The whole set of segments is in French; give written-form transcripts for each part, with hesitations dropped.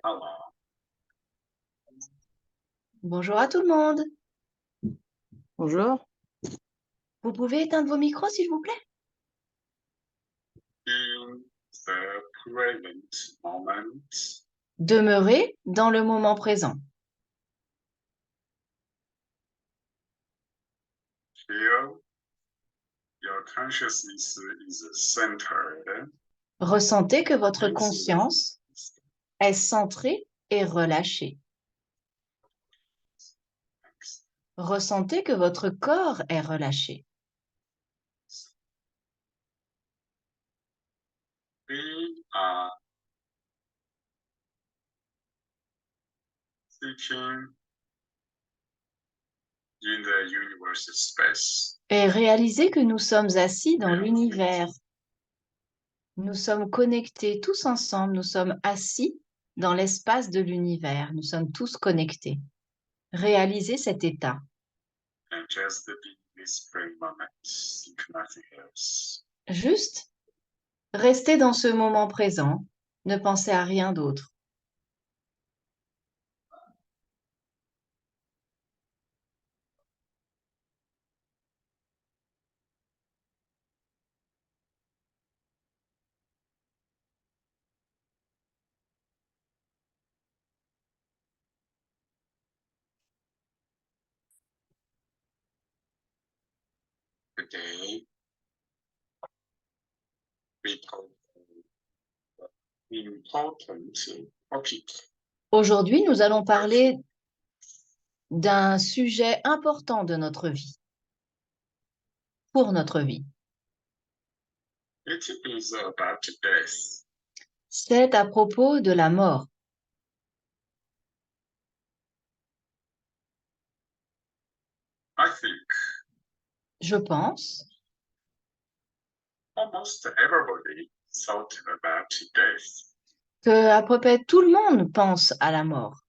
Alors, Bonjour à tout le monde. Bonjour. Vous pouvez éteindre vos micros, s'il vous plaît? in the present moment, Demeurez dans le moment présent. feel your consciousness is centered. Ressentez que votre conscience est centrée et relâchée. Ressentez que votre corps est relâché. We are sitting in the universe space. Et réalisez que nous sommes assis dans l'univers. Nous sommes connectés tous ensemble. Nous sommes assis dans l'espace de l'univers. Nous sommes tous connectés. Réalisez cet état. And just be this present moment, think nothing else. Juste, restez dans ce moment présent. Ne pensez à rien d'autre. Today, we talk about important topic. Aujourd'hui, nous allons parler d'un sujet important de notre vie, pour notre vie. It is about death. C'est à propos de la mort. I think Je pense almost everybody thought about death. que à peu près tout le monde pense à la mort,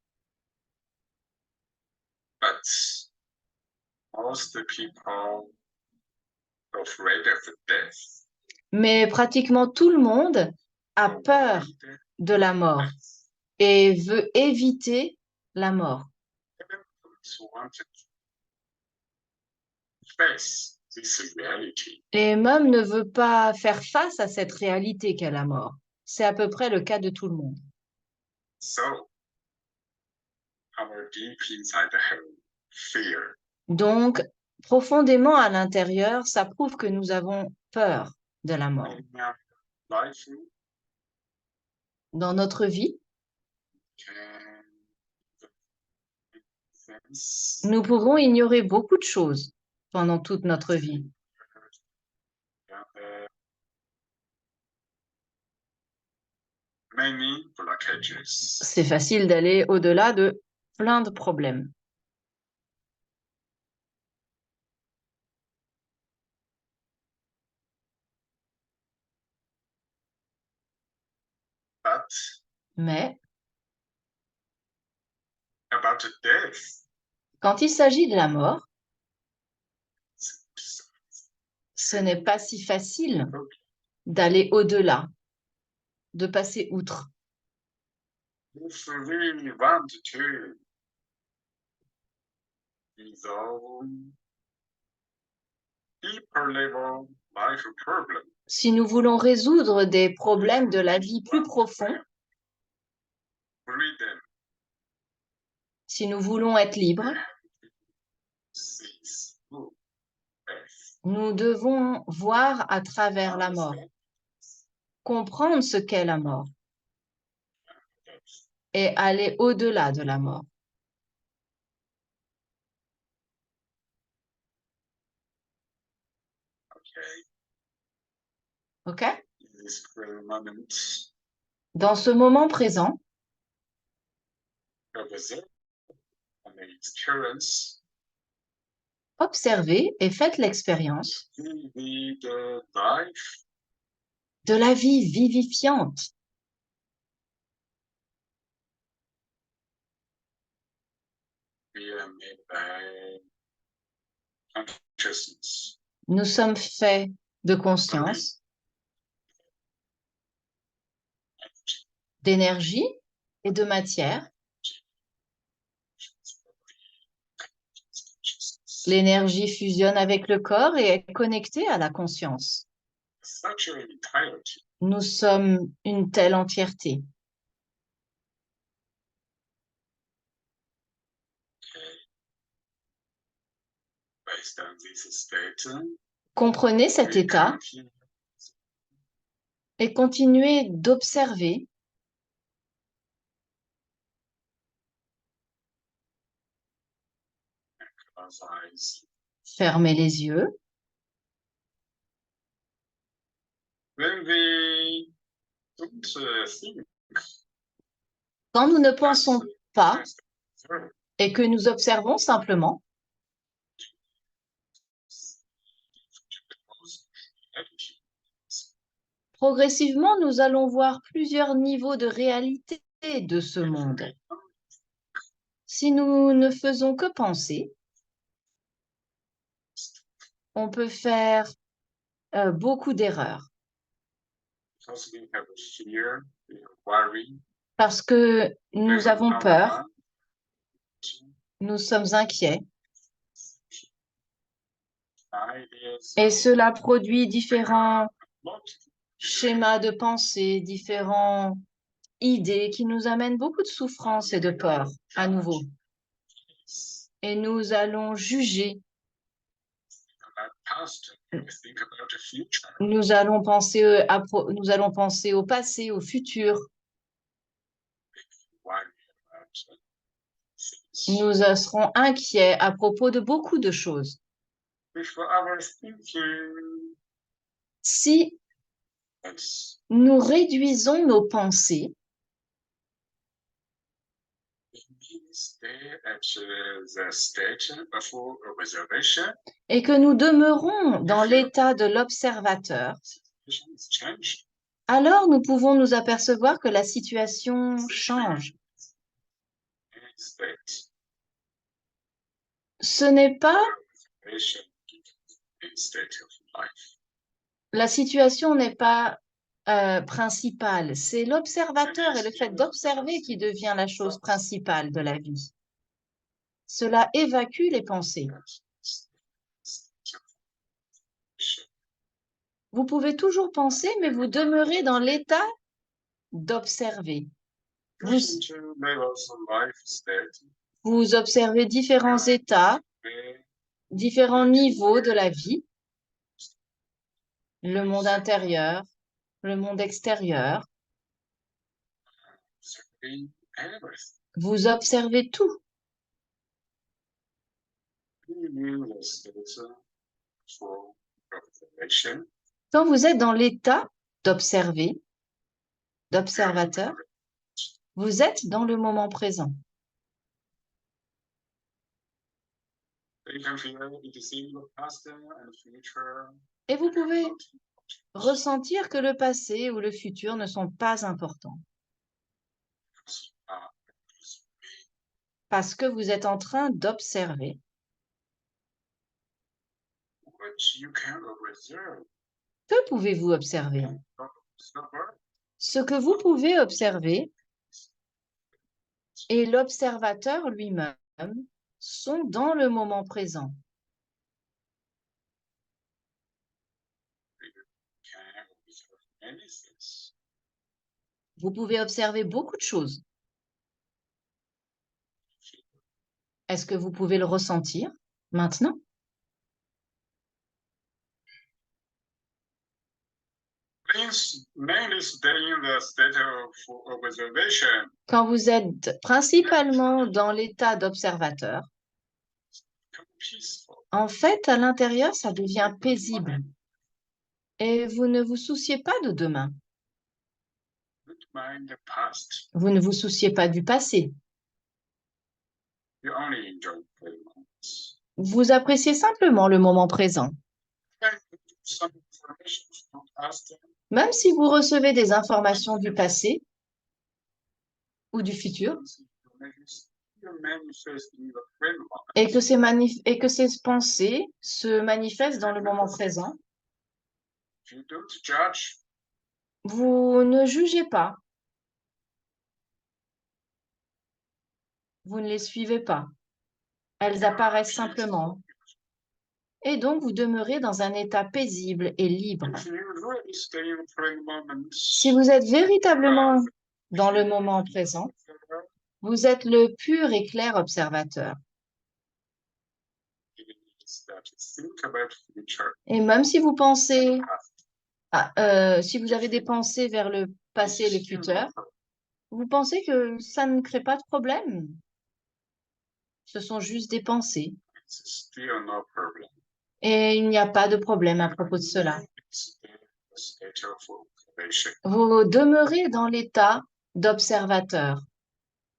But most people are afraid of death. mais pratiquement tout le monde a peur de la mort et veut éviter la mort. Everyone wants to face this reality. Et même ne veut pas faire face à cette réalité qu'est la mort. C'est à peu près le cas de tout le monde. So, our deep inside have fear. Donc, profondément à l'intérieur, ça prouve que nous avons peur de la mort. In our life, Dans notre vie, can sense nous pouvons ignorer beaucoup de choses pendant toute notre vie. many blockages. C'est facile d'aller au-delà de plein de problèmes. But Mais about death, quand il s'agit de la mort, ce n'est pas si facile d'aller au-delà, de passer outre. if we want to resolve deeper level life problem, Si nous voulons résoudre des problèmes de la vie plus profonds, freedom, si nous voulons être libres, sees through death. nous devons voir à travers la mort, comprendre ce qu'est la mort et aller au-delà de la mort. Okay. OK? In this present moment, Dans ce moment présent, observe and experience observez et faites l'expérience vivid life de la vie vivifiante, we are made by consciousness. nous sommes faits de conscience, d'énergie et de matière. L'énergie fusionne avec le corps et est connectée à la conscience. Such an entirety. Nous sommes une telle entièreté. Based on this state, Comprenez cet we état continue et continuez d'observer our eyes. fermez les yeux. When we don't think, Quand nous ne just, pensons pas just observe, et que nous observons simplement, reality. progressivement, nous allons voir plusieurs niveaux de réalité de ce monde. Si nous ne faisons que penser, on peut faire beaucoup d'erreurs Because we have fear, we have worry, parce que we nous have avons peur, trauma, nous sommes inquiets ideas, et cela produit différents multiple schémas de pensée, différentes idées qui nous amènent beaucoup de souffrance et de peur à nouveau. things. Et nous allons juger, About past, we think about the future. nous allons penser nous allons penser au passé, au futur. Worry about things. Nous serons inquiets à propos de beaucoup de choses. If our thinking Si is nous réduisons nos pensées stay at the state of observation, et que nous demeurons dans l'état de l'observateur, situation is changed. alors nous pouvons nous apercevoir que la situation change. State Ce n'est pas observation in state of life. la situation n'est pas principale, c'est l'observateur et le fait d'observer qui devient la chose principale de la vie. Cela évacue les pensées. Vous pouvez toujours penser, mais vous demeurez dans l'état d'observer. Vous, Different levels of life state vous observez différents états, where différents niveaux de la vie, le monde intérieur, le monde extérieur. observing everything. Vous observez tout. We knew the state for observation. Quand vous êtes dans l'état d'observer, d'observateur, vous êtes dans le moment présent. You can feel it is in the past and future. Et vous pouvez ressentir que le passé ou le futur ne sont pas importants parce que vous êtes en train d'observer. What you can observe. Que pouvez-vous observer? Observer Ce que vous pouvez observer et l'observateur lui-même sont dans le moment présent. can observe many things. Vous pouvez observer beaucoup de choses. Est-ce que vous pouvez le ressentir maintenant? Mainly stay in the state of observation. Quand vous êtes principalement dans l'état d'observateur, Become peaceful. en fait, à l'intérieur, ça devient paisible. Et vous ne vous souciez pas de demain. Don't mind the past. Vous ne vous souciez pas du passé. You only enjoy the moments. Vous appréciez simplement le moment présent. Some information from past Même si vous recevez des informations du passé ou du futur you manifest in the present moment. et que ces pensées se manifestent dans le moment présent, If you don't judge, vous ne jugez pas. Vous ne les suivez pas. Elles apparaissent simplement. Et donc, vous demeurez dans un état paisible et libre. If you really stay in the present moment, Si vous êtes véritablement dans le moment présent, vous êtes le pur et clair observateur. think about future, Et même si vous pensez, si vous avez des pensées vers le passé et le futur, vous pensez que ça ne crée pas de problème. Ce sont juste des pensées. it's still no problem. Et il n'y a pas de problème à propos de cela. It's the state of observation. Vous demeurez dans l'état d'observateur,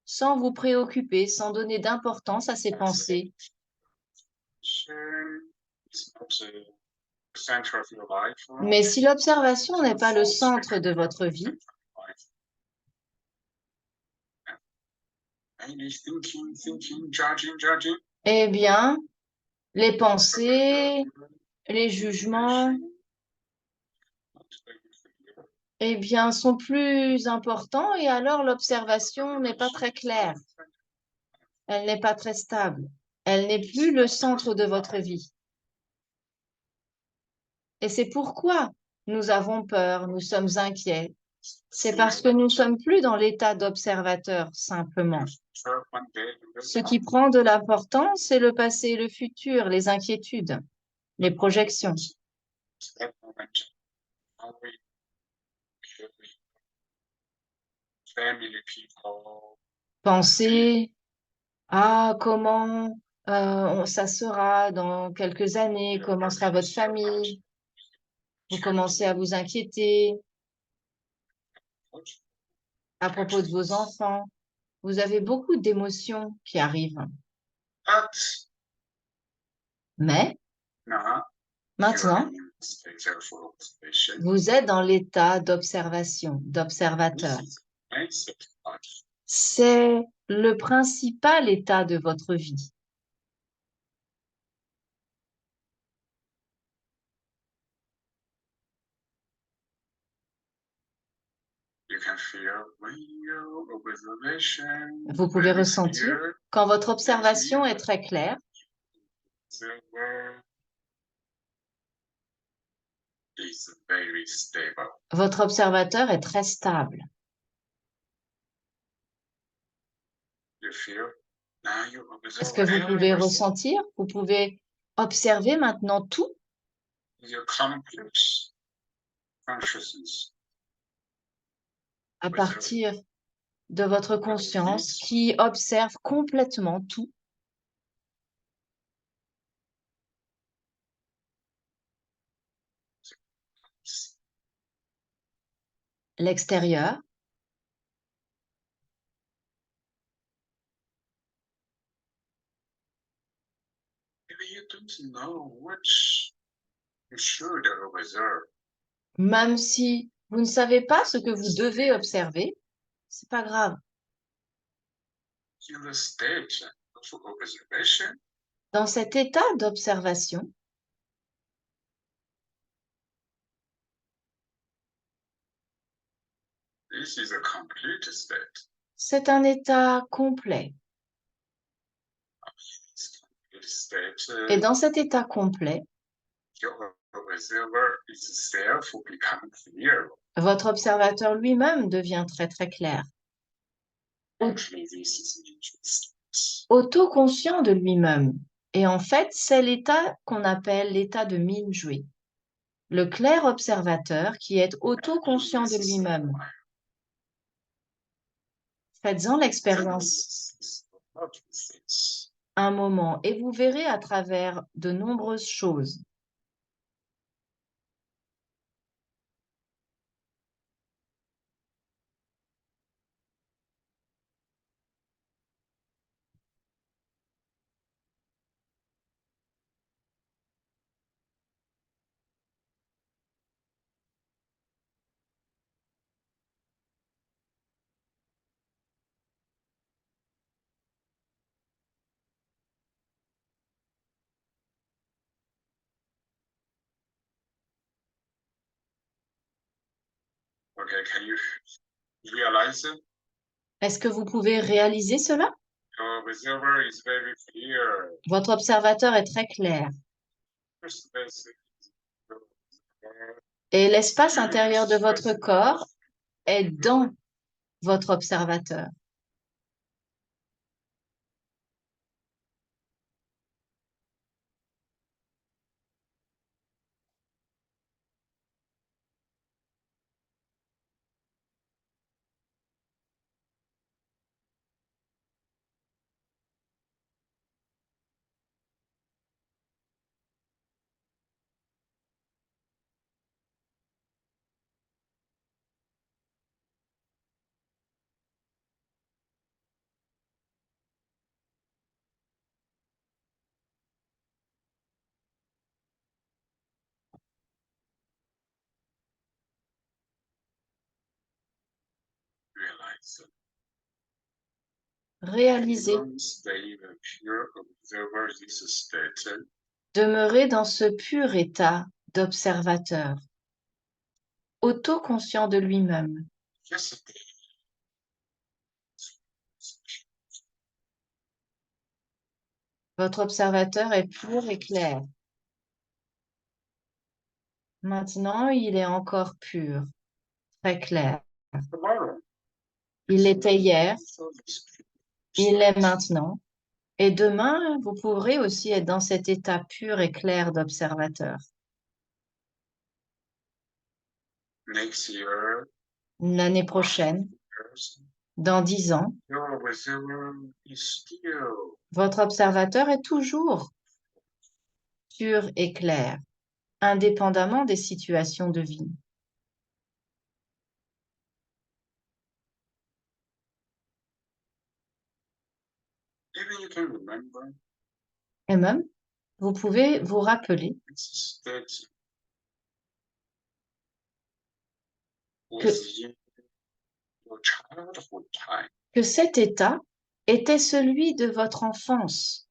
sans vous préoccuper, sans donner d'importance à ces pensées. It's not the center of your life. Mais si l'observation n'est pas le centre de votre vie, Maybe thinking, judging. eh bien, les pensées, les jugements, eh bien, sont plus importants et alors l'observation n'est pas très claire. Elle n'est pas très stable. Elle n'est plus le centre de votre vie. Et c'est pourquoi nous avons peur, nous sommes inquiets. C'est parce que nous ne sommes plus dans l'état d'observateur simplement. Ce qui prend de l'importance, c'est le passé et le futur, les inquiétudes, les projections. Family, people, Penser à comment ça sera dans quelques années, comment sera votre famille. Vous commencez à vous inquiéter à propos de vos enfants. Vous avez beaucoup d'émotions qui arrivent. but Mais now maintenant, you're in a state of observation. vous êtes dans l'état d'observation, d'observateur. This is the mindset of life. C'est le principal état de votre vie. You can feel when your observation Vous pouvez very ressentir clear, quand votre observation est très claire, the world is very stable. votre observateur est très stable. You feel now you Est-ce observe que vous pouvez everything ressentir? Vous pouvez observer maintenant tout with your complete consciousness. à partir de votre conscience qui observe complètement tout. L'extérieur, Maybe you don't know what you should observe. même si vous ne savez pas ce que vous devez observer, c'est pas grave. In the state of observation, Dans cet état d'observation, this is a complete state. c'est un état complet. This complete state, Et dans cet état complet, your observer itself will become clear. votre observateur lui-même devient très très clair, Actually, this is interesting. autoconscient de lui-même. Et en fait, c'est l'état qu'on appelle l'état de mine jouée. Le clair observateur qui est autoconscient de lui-même. Faites-en l'expérience un moment et vous verrez à travers de nombreuses choses. Okay, can you realize Est-ce que vous pouvez réaliser cela? your observer is very clear. Votre observateur est très clair. First basic is Et l'espace intérieur de votre corps est dans votre observateur. realized. Réalisez, Don't stay the pure observer this state. demeurez dans ce pur état d'observateur, autoconscient de lui-même. Just Votre observateur est pur et clair. Maintenant, il est encore pur, très clair. tomorrow. Il l'était hier, So this il l'est maintenant. Et demain, vous pourrez aussi être dans cet état pur et clair d'observateur. next year, L'année prochaine, years, dans 10 ans, your observer is still votre observateur est toujours pur et clair, indépendamment des situations de vie. even you can remember Et même, vous pouvez vous rappeler this state que, was in your childhood time. que cet état était celui de votre enfance.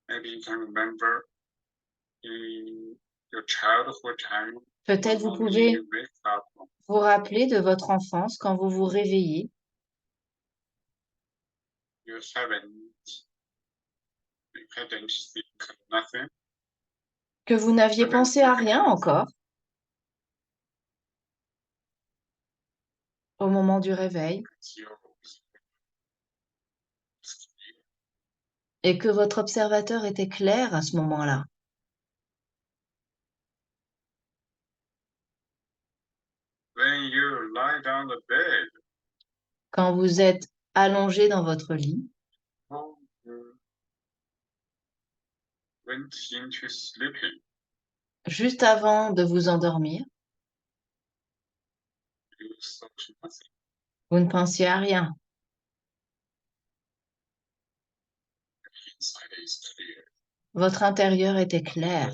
Maybe you can remember in your childhood time. Peut-être vous when pouvez you wake up, vous rappeler de votre enfance quand vous vous réveillez, you hadn't think nothing. que vous n'aviez pensé à rien encore au moment du réveil et que votre observateur était clair à ce moment-là. When you lie down the bed, Quand vous êtes allongé dans votre lit, oh, you went into sleeping. juste avant de vous endormir, You thought nothing. vous ne pensiez à rien. Inside is clear. Votre intérieur était clair.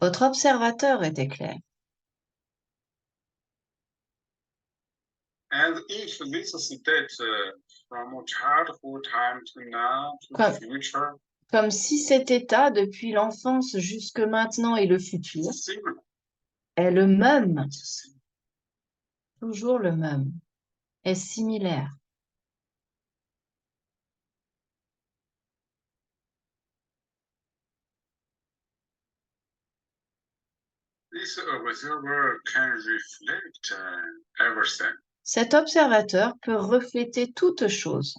Votre observateur était clair. And if this state from childhood time to now to Comme- future Comme si cet état, depuis l'enfance jusque maintenant et le futur, is similar, est le même, it's similar. toujours le même, est similaire. This observer can reflect everything. Cet observateur peut refléter toute chose.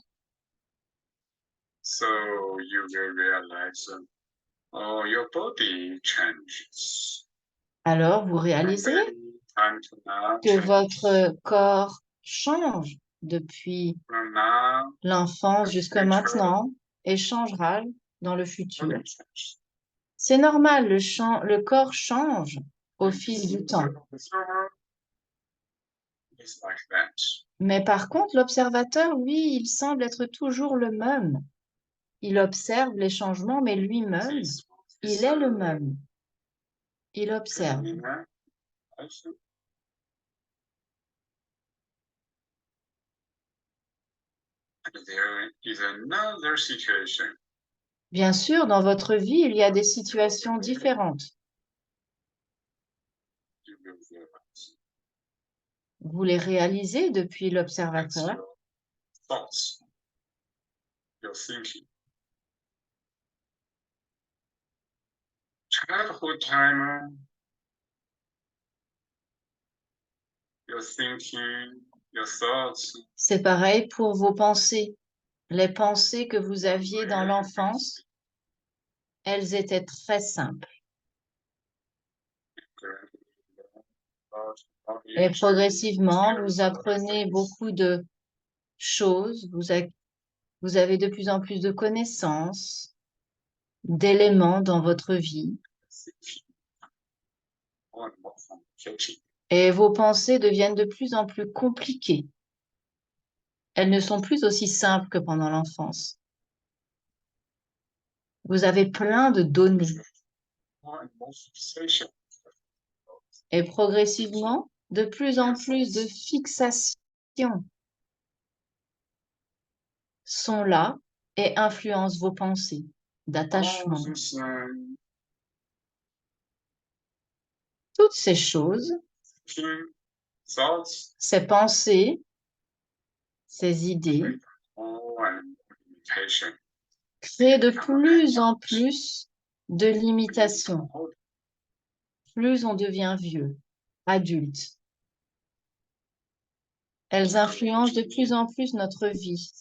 So you will realize your body changes. Alors vous From réaliserez then time to now que changes. votre corps change depuis From now, l'enfance jusque future, maintenant et changera dans le futur. body changes. C'est normal, le corps change au fil du temps. The observer is like that. Mais par contre, l'observateur, lui, il semble être toujours le même. Il observe les changements, mais lui-même, This il est le même. Il observe. phenomena also. And there is another situation. Bien sûr, dans votre vie, il y a des situations différentes. You will realize. Vous les réalisez depuis That's l'observateur. your thoughts, your thinking. Childhood time, your thinking, your thoughts, C'est pareil pour vos pensées. Les pensées que vous aviez dans l'enfance, elles étaient très simples. Et progressivement, vous apprenez beaucoup de choses, vous avez de plus en plus de connaissances, d'éléments dans votre vie, et vos pensées deviennent de plus en plus compliquées. Elles ne sont plus aussi simples que pendant l'enfance. Vous avez plein de données. Et progressivement, de plus en plus de fixations sont là et influencent vos pensées d'attachement. Toutes ces choses, ces pensées, ces idées, créent de plus en plus de limitations. Plus on devient vieux, adulte. Elles influencent de plus en plus notre vie.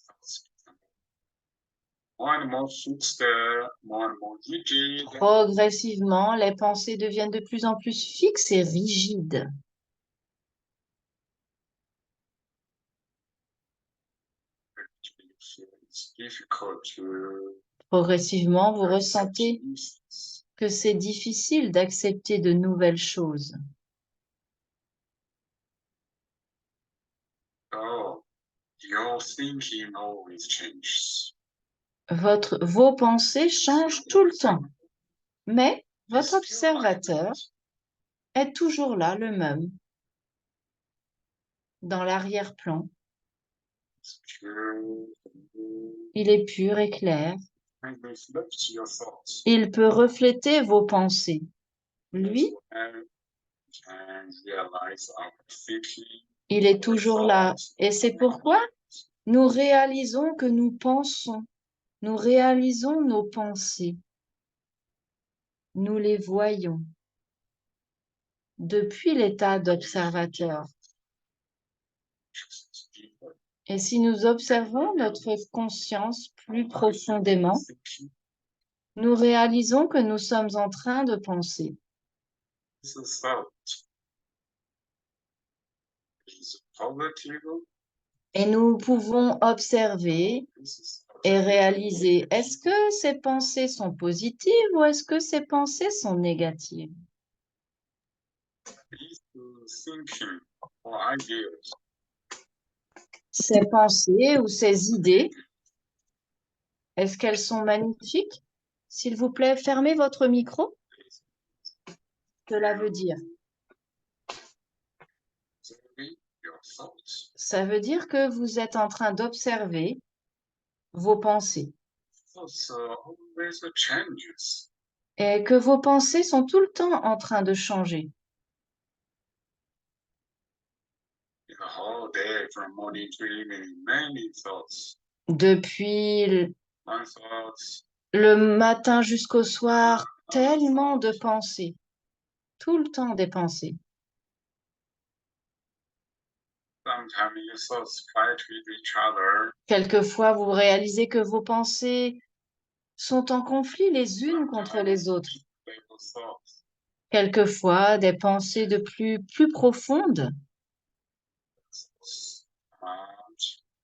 Progressivement, les pensées deviennent de plus en plus fixes et rigides. Progressivement, vous ressentez que c'est difficile d'accepter de nouvelles choses. Vos pensées changent tout le temps, mais votre observateur est toujours là, le même, dans l'arrière-plan. Il est pur et clair. Il peut refléter vos pensées. Lui, il est toujours là. Et c'est pourquoi nous réalisons que nous pensons. Nous réalisons nos pensées. Nous les voyons depuis l'état d'observateur. Et si nous observons notre conscience plus profondément, nous réalisons que nous sommes en train de penser. Et nous pouvons observer et réaliser, est-ce que ces pensées sont positives ou est-ce que ces pensées sont négatives? Ces pensées ou ces idées, est-ce qu'elles sont magnifiques? S'il vous plaît, fermez votre micro. Cela veut dire? Ça veut dire que vous êtes en train d'observer vos pensées et que vos pensées sont tout le temps en train de changer. Depuis le matin jusqu'au soir, tellement de pensées, tout le temps des pensées. Quelquefois, vous réalisez que vos pensées sont en conflit les unes contre les autres. Quelquefois, des pensées de plus profondes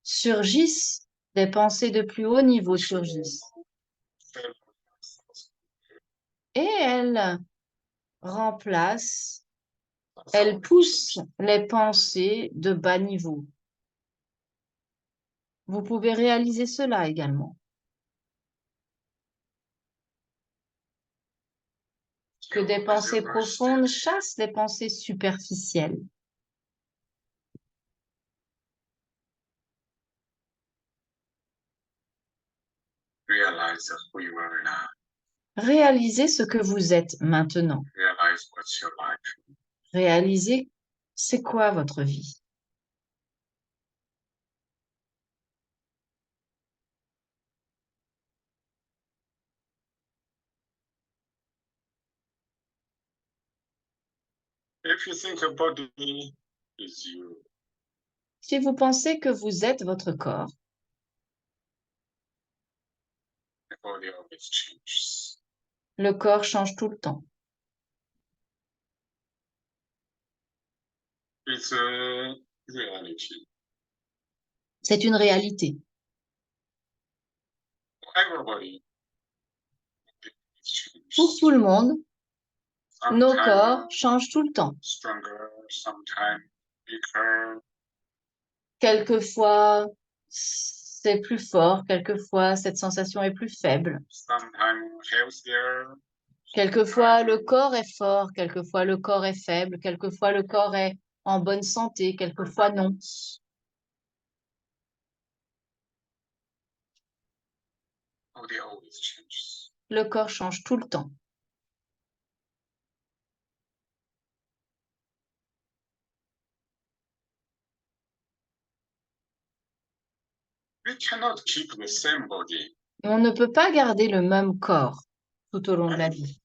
surgissent, des pensées de plus haut niveau surgissent. Et elles remplacent, elles poussent les pensées de bas niveau. Vous pouvez réaliser cela également. Que des pensées profondes chassent les pensées superficielles. Réalisez ce que vous êtes maintenant. Réalisez c'est quoi votre vie. If you think your body is you, Si vous pensez que vous êtes votre corps, the body always changes. le corps change tout le temps. It's a reality. C'est une réalité. Everybody Pour tout le monde, nos corps sometimes changent tout le temps. stronger, sometimes weaker, Quelquefois, c'est plus fort, quelquefois, cette sensation est plus faible. sometimes healthier, Quelquefois, le corps est fort, quelquefois, le corps est faible, quelquefois, le corps est en bonne santé, quelquefois, non. body always changes. Le corps change tout le temps. We cannot keep the same body. On ne peut pas garder le même corps tout au long de la vie.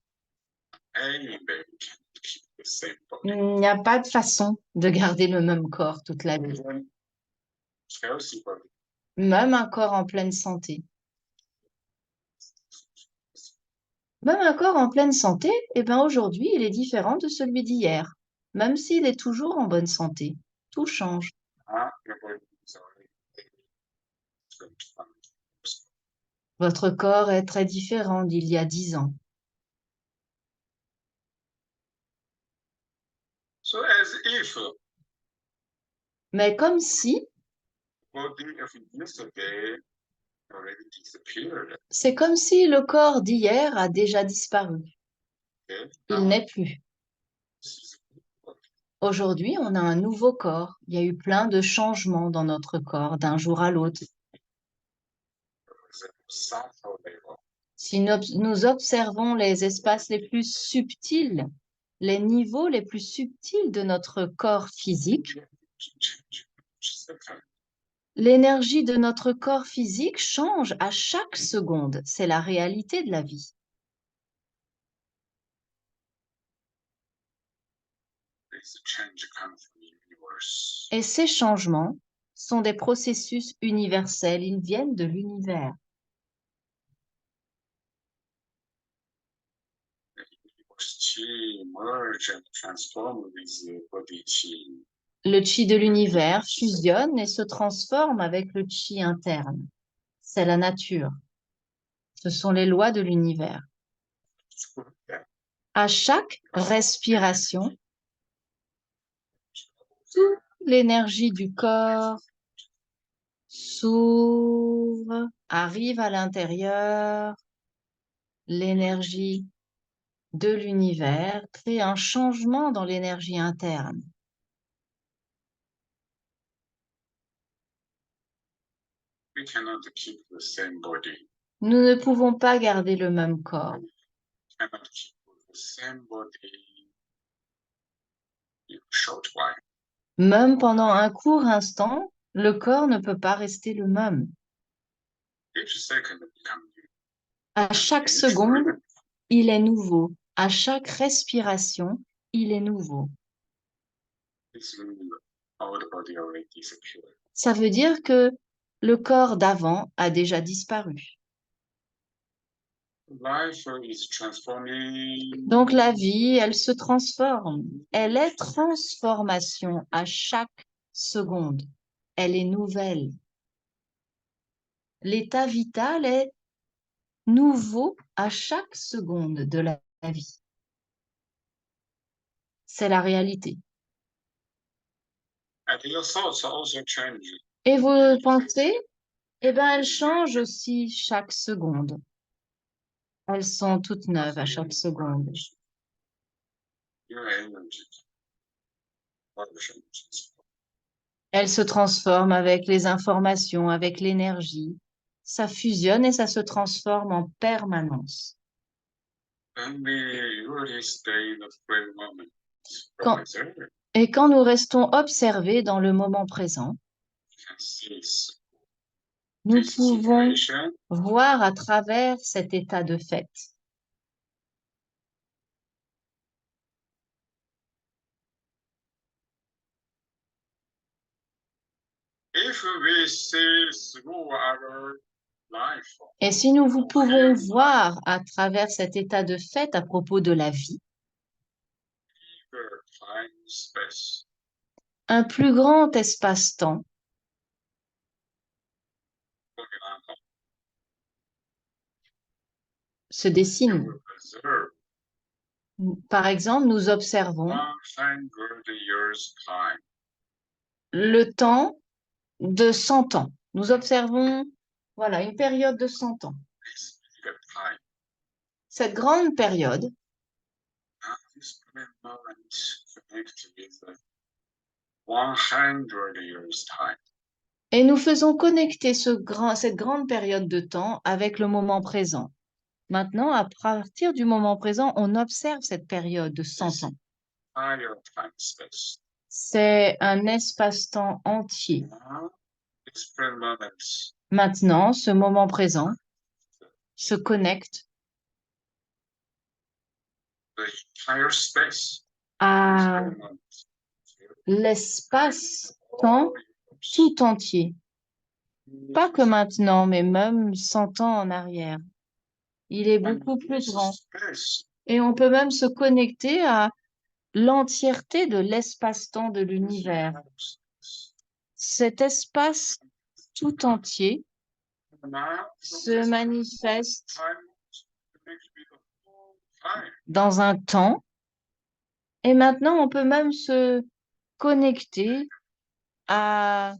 Anybody cannot keep the same body. Il n'y a pas de façon de garder le même corps toute la vie. Even healthy body. Même un corps en pleine santé. Même un corps en pleine santé, eh ben aujourd'hui, il est différent de celui d'hier. Même s'il est toujours en bonne santé. Tout change. Your body is already Votre corps est très différent d'il y a 10 ans. So as if Mais comme si, body of yesterday already disappeared. c'est comme si le corps d'hier a déjà disparu. Okay? Il Now, n'est plus. this is Aujourd'hui, on a un nouveau corps. Il y a eu plein de changements dans notre corps d'un jour à l'autre. the subtle level. Si nous observons les espaces les plus subtils, les niveaux les plus subtils de notre corps physique, l'énergie de notre corps physique change à chaque seconde. C'est la réalité de la vie. This change comes from the universe. Et ces changements sont des processus universels. Ils viennent de l'univers. Chi merge and transform with the body chi. Le chi de l'univers fusionne et se transforme avec le chi interne. C'est la nature. Ce sont les lois de l'univers. À chaque respiration, toute l'énergie du corps s'ouvre, arrive à l'intérieur. L'énergie de l'univers crée un changement dans l'énergie interne. We cannot keep the same body. Nous ne pouvons pas garder le même corps. Cannot keep the same body in a short while. Même pendant un court instant, le corps ne peut pas rester le même. Each second becomes new. À chaque Each seconde, breath il est nouveau. À chaque respiration, il est nouveau. is new. Our body already disappeared. Ça veut dire que le corps d'avant a déjà disparu. Life is transforming. Donc la vie, elle se transforme. Elle est transformation à chaque seconde. Elle est nouvelle. L'état vital est nouveau à chaque seconde de la vie. C'est la réalité. And your thoughts are also changing. Et vos pensées, eh ben, elles changent aussi chaque seconde. Elles sont toutes neuves à chaque seconde. Your energy. Elles se transforment avec les informations, avec l'énergie. Ça fusionne et ça se transforme en permanence. And we really stay in the present moment. Quand- Observe, Et quand nous restons observés dans le moment présent, can see nous this pouvons situation voir à travers cet état de fait. if we see through our life, Et si nous pouvons voir à travers cet état de fait à propos de la vie, bigger time space, un plus grand espace-temps for example, se you dessine. will observe Par exemple, nous observons 100 years time. le temps de 100 ans. Nous observons, voilà, une période de 100 ans. This bigger time. Cette grande période, Now this present moment connected with the 100 years time. et nous faisons connecter cette grande période de temps avec le moment présent. Maintenant, à partir du moment présent, on observe cette période de 100 ans. Higher time space. C'est un espace-temps entier. Now this present moment Maintenant, ce moment présent se connecte the entire space. à This present moment. l'espace-temps tout entier. Pas que maintenant, mais même 100 ans en arrière. Il est beaucoup plus grand. Et on peut même se connecter à l'entièreté de l'espace-temps de l'univers. Cet espace tout entier se manifeste dans un temps. Et maintenant, on peut même se connecter à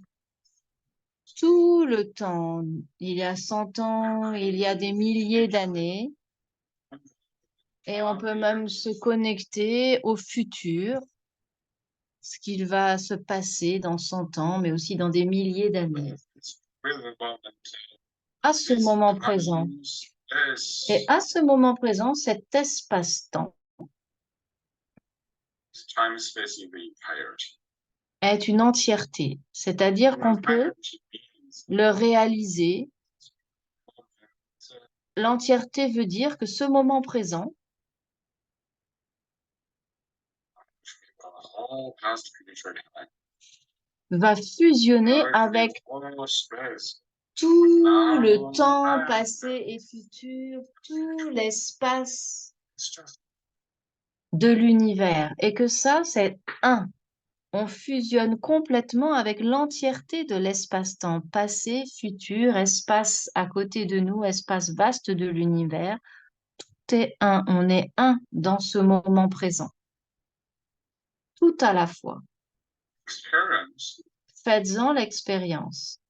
tout le temps. Il y a 100 ans, il y a des milliers d'années. Et on peut même se connecter au futur, ce qu'il va se passer dans 100 ans, mais aussi dans des milliers d'années. À ce moment présent. Et à ce moment présent, cet espace-temps est une entièreté, c'est-à-dire qu'on peut le réaliser. L'entièreté veut dire que ce moment présent va fusionner avec tout le temps passé et futur, tout l'espace de l'univers. Et que ça, c'est un. On fusionne complètement avec l'entièreté de l'espace-temps, passé, futur, espace à côté de nous, espace vaste de l'univers. Tout est un. On est un dans ce moment présent. Tout à la fois. Faites-en l'expérience.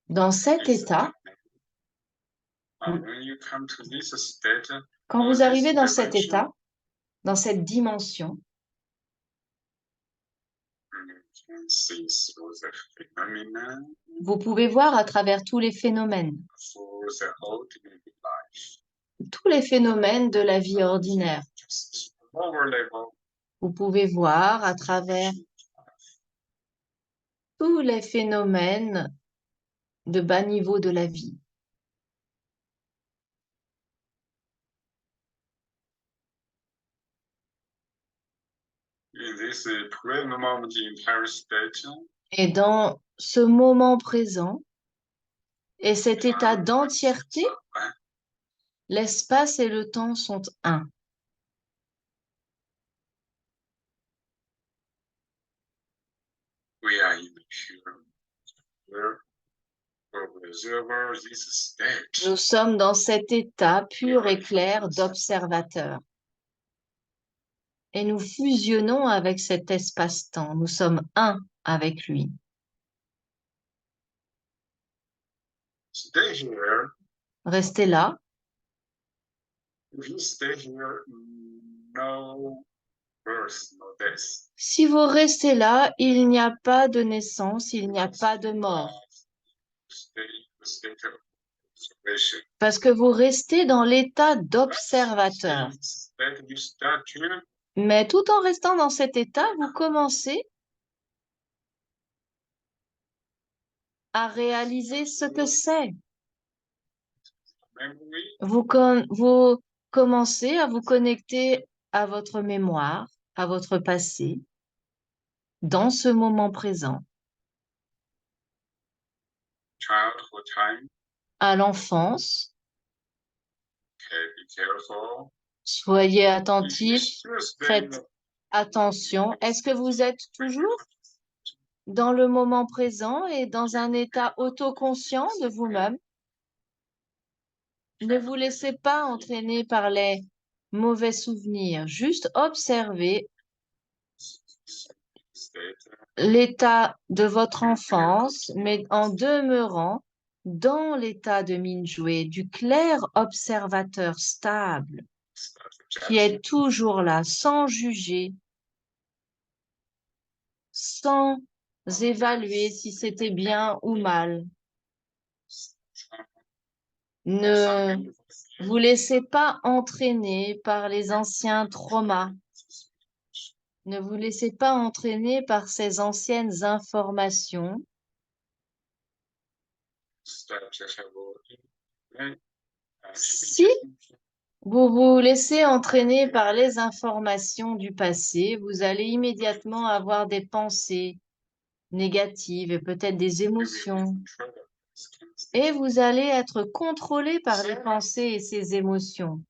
Dans cet état, quand vous arrivez dans cet état, dans cette dimension, vous pouvez voir à travers tous les phénomènes de la vie ordinaire. Vous pouvez voir à travers tous les phénomènes de bas niveau de la vie. Et dans ce moment présent et cet état d'entièreté, l'espace et le temps sont un. Nous sommes dans cet état pur et clair d'observateur. Et nous fusionnons avec cet espace-temps. Nous sommes un avec lui. Restez là. Si vous restez là, il n'y a pas de naissance, il n'y a pas de mort. Parce que vous restez dans l'état d'observateur. Mais tout en restant dans cet état, vous commencez à réaliser ce que c'est. Vous commencez à vous connecter à votre mémoire, à votre passé, dans ce moment présent, childhood time. à l'enfance. Okay, be careful. Soyez You attentifs, still stay in faites attention. Est-ce que vous êtes toujours dans le moment présent et dans un état autoconscient de vous-même? Ne vous laissez pas entraîner par les mauvais souvenirs. Juste observez state. l'état de votre enfance, mais en demeurant dans l'état de Mingyue, du clair observateur stable, qui est toujours là, sans juger, sans évaluer si c'était bien ou mal. Ne vous laissez pas entraîner par les anciens traumas. Ne vous laissez pas entraîner par ces anciennes informations. Si vous vous laissez entraîner par les informations du passé, vous allez immédiatement avoir des pensées négatives et peut-être des émotions. Et vous allez être contrôlé par les pensées et ces émotions.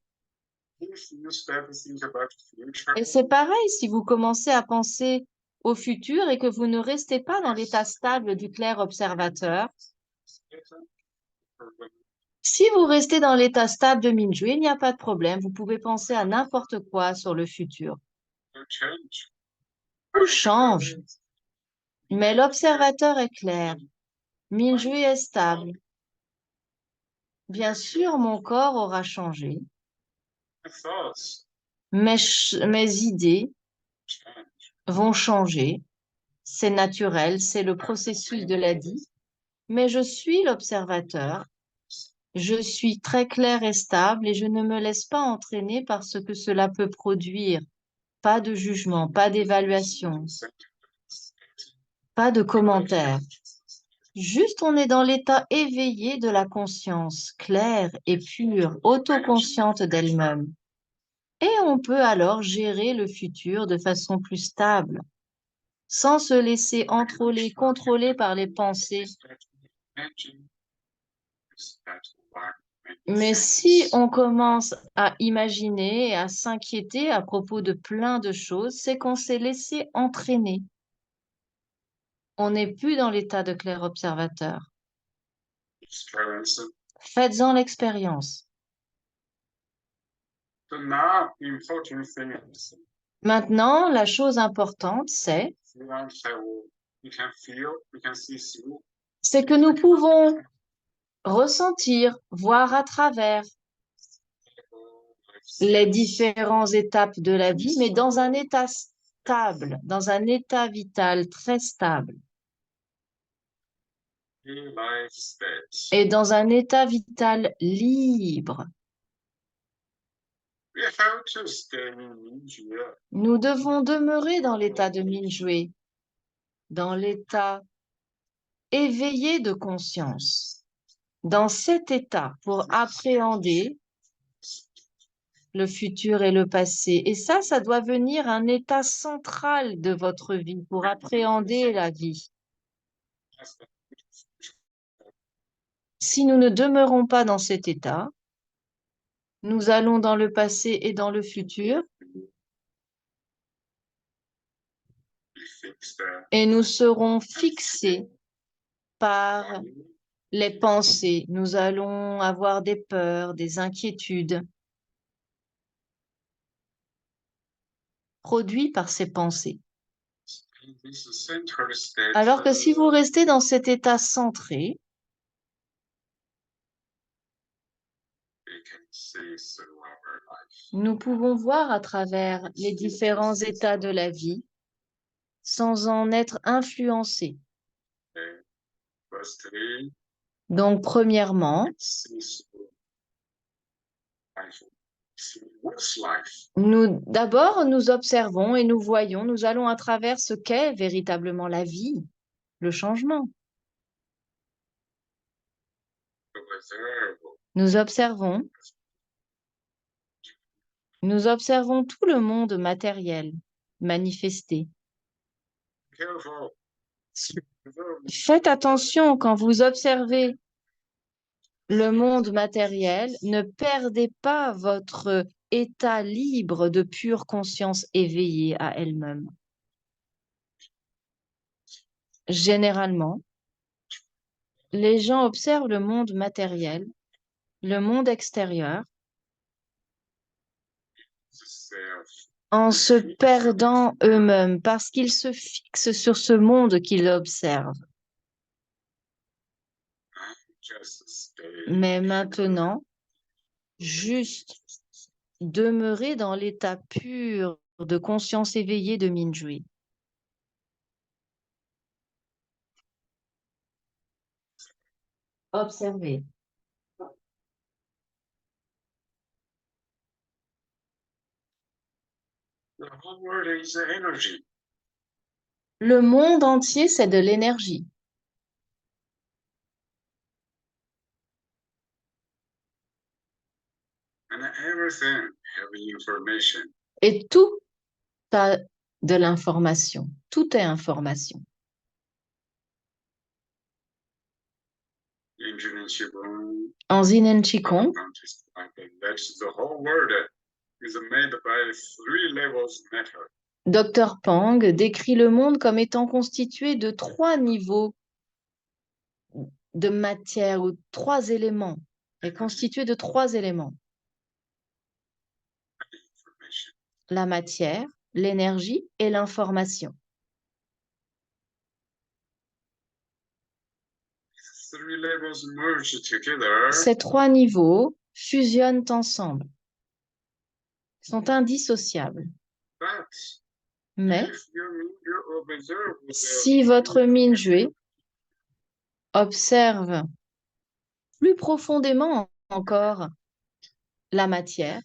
Et c'est pareil si vous commencez à penser au futur et que vous ne restez pas dans l'état stable du clair observateur. Si vous restez dans l'état stable de Mingyue, il n'y a pas de problème. Vous pouvez penser à n'importe quoi sur le futur. Tout change. Mais l'observateur est clair. Mingyue est stable. Bien sûr, mon corps aura changé. Mes idées vont changer. C'est naturel, c'est le processus de la vie. Mais je suis l'observateur. Je suis très clair et stable et je ne me laisse pas entraîner par ce que cela peut produire. Pas de jugement, pas d'évaluation, pas de commentaire. Juste on est dans l'état éveillé de la conscience, claire et pure, autoconsciente d'elle-même. Et on peut alors gérer le futur de façon plus stable, sans se laisser contrôler par les pensées. Mais si on commence à imaginer et à s'inquiéter à propos de plein de choses, c'est qu'on s'est laissé entraîner. On n'est plus dans l'état de clair observateur. Faites-en l'expérience. Maintenant, la chose importante, c'est que nous pouvons ressentir, voir à travers les différentes étapes de la vie, mais dans un état stable, dans un état vital très stable. Et dans un état vital libre. Nous devons demeurer dans l'état de Mingyue, dans l'état éveillé de conscience. Dans cet état, pour appréhender le futur et le passé. Et ça doit venir un état central de votre vie pour appréhender la vie. Si nous ne demeurons pas dans cet état, nous allons dans le passé et dans le futur et nous serons fixés par les pensées. Nous allons avoir des peurs, des inquiétudes produites par ces pensées. Alors que si vous restez dans cet état centré, nous pouvons voir à travers les différents états de la vie sans en être influencés. Donc, premièrement, d'abord, nous observons et nous voyons, nous allons à travers ce qu'est véritablement la vie, le changement. Nous observons, Nous observons tout le monde matériel manifesté. Careful. Faites attention quand vous observez le monde matériel, ne perdez pas votre état libre de pure conscience éveillée à elle-même. Généralement, les gens observent le monde matériel, le monde extérieur, en se perdant eux-mêmes parce qu'ils se fixent sur ce monde qu'ils observent. Just stay. Mais maintenant, juste demeurer dans l'état pur de conscience éveillée de Minjui. Observez. The whole world is energy. Le monde entier, c'est de l'énergie. And everything having information. Et tout a de l'information. Tout est information. Engineering Qigong, En Zinen Qigong, that's the whole world is made by 3 levels matter. Dr Pang décrit le monde comme étant constitué de 3 niveaux de matière ou 3 éléments. Est constitué de 3 éléments. Information. La matière, l'énergie et l'information. 3 levels merge together. Ces 3 niveaux fusionnent ensemble, sont indissociables. But Mais if you observe the si votre Minjue observe plus profondément encore la matière,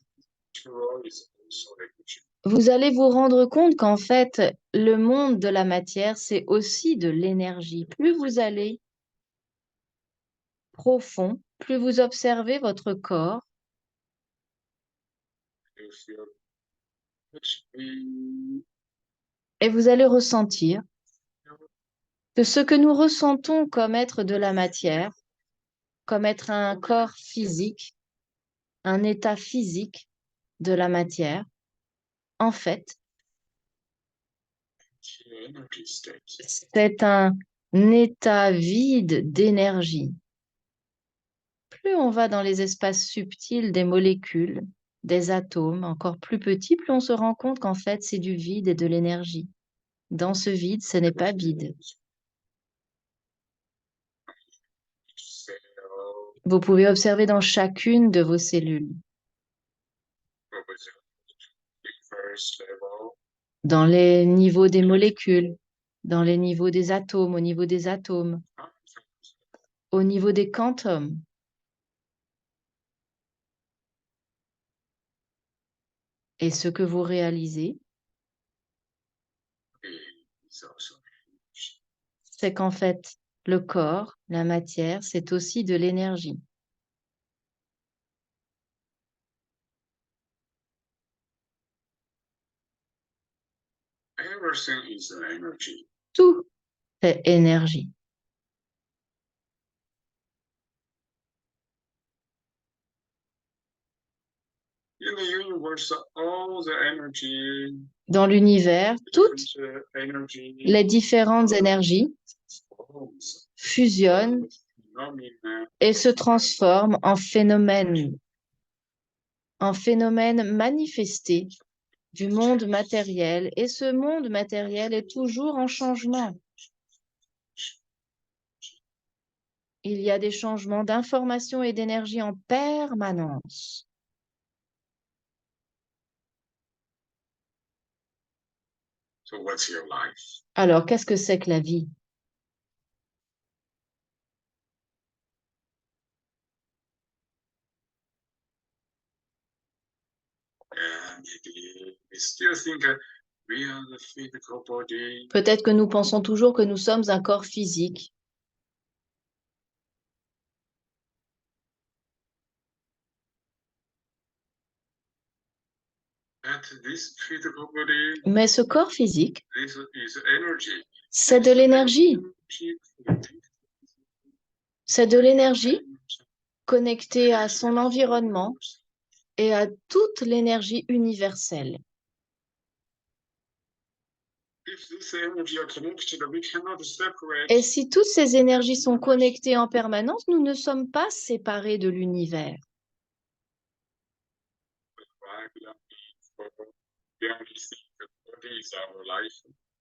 natural is also energy. vous allez vous rendre compte qu'en fait, le monde de la matière, c'est aussi de l'énergie. Plus vous allez profond, plus vous observez votre corps, You feel which we et vous allez ressentir que ce que nous ressentons comme être de la matière, comme être un corps physique, un état physique de la matière, en fait, energy state. c'est un état vide d'énergie. Plus on va dans les espaces subtils des molécules, des atomes, encore plus petits, plus on se rend compte qu'en fait, c'est du vide et de l'énergie. Dans ce vide, ce n'est pas vide. Cell, Vous pouvez observer dans chacune de vos cellules, observe the first level, dans les niveaux des molécules, dans les niveaux des atomes, au niveau des atomes, au niveau des quantums. Et ce que vous réalisez, is also energy. c'est qu'en fait, le corps, la matière, c'est aussi de l'énergie. Everything is energy. Tout est énergie. In the universe, all the energy, Dans l'univers, toutes different energy les différentes énergies forms, fusionnent phenomena, et se transforment en phénomènes manifestés du monde matériel. Et ce monde matériel est toujours en changement. Il y a des changements d'information et d'énergie en permanence. So what's your life? Alors, qu'est-ce que c'est que la vie? And we still think we are the physical body. Peut-être que nous pensons toujours que nous sommes un corps physique. But this physical body, Mais ce corps physique, this is energy. c'est de l'énergie. C'est de l'énergie connectée à son environnement et à toute l'énergie universelle. If this energy are connected, we cannot separate. Et si toutes ces énergies sont connectées en permanence, nous ne sommes pas séparés de l'univers.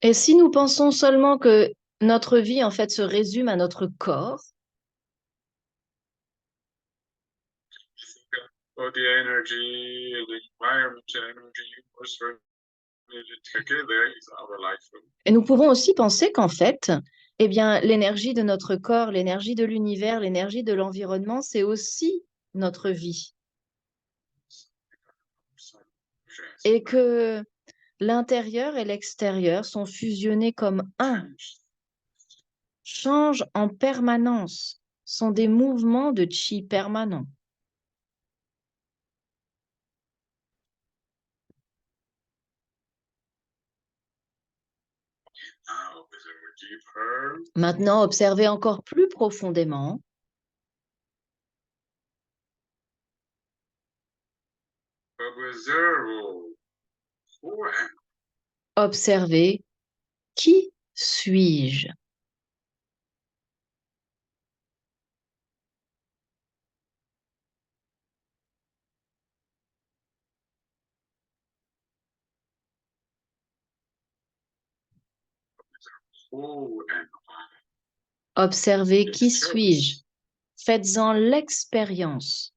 Et si nous pensons seulement que notre vie, en fait, se résume à notre corps, Body energy, the environment energy, universe energy together is our life. et nous pouvons aussi penser qu'en fait, eh bien, l'énergie de notre corps, l'énergie de l'univers, l'énergie de l'environnement, c'est aussi notre vie. Et que l'intérieur et l'extérieur sont fusionnés comme un, changent en permanence, sont des mouvements de chi permanents. Maintenant, observez encore plus profondément. Observez qui suis-je? Observez qui suis-je? Faites-en l'expérience.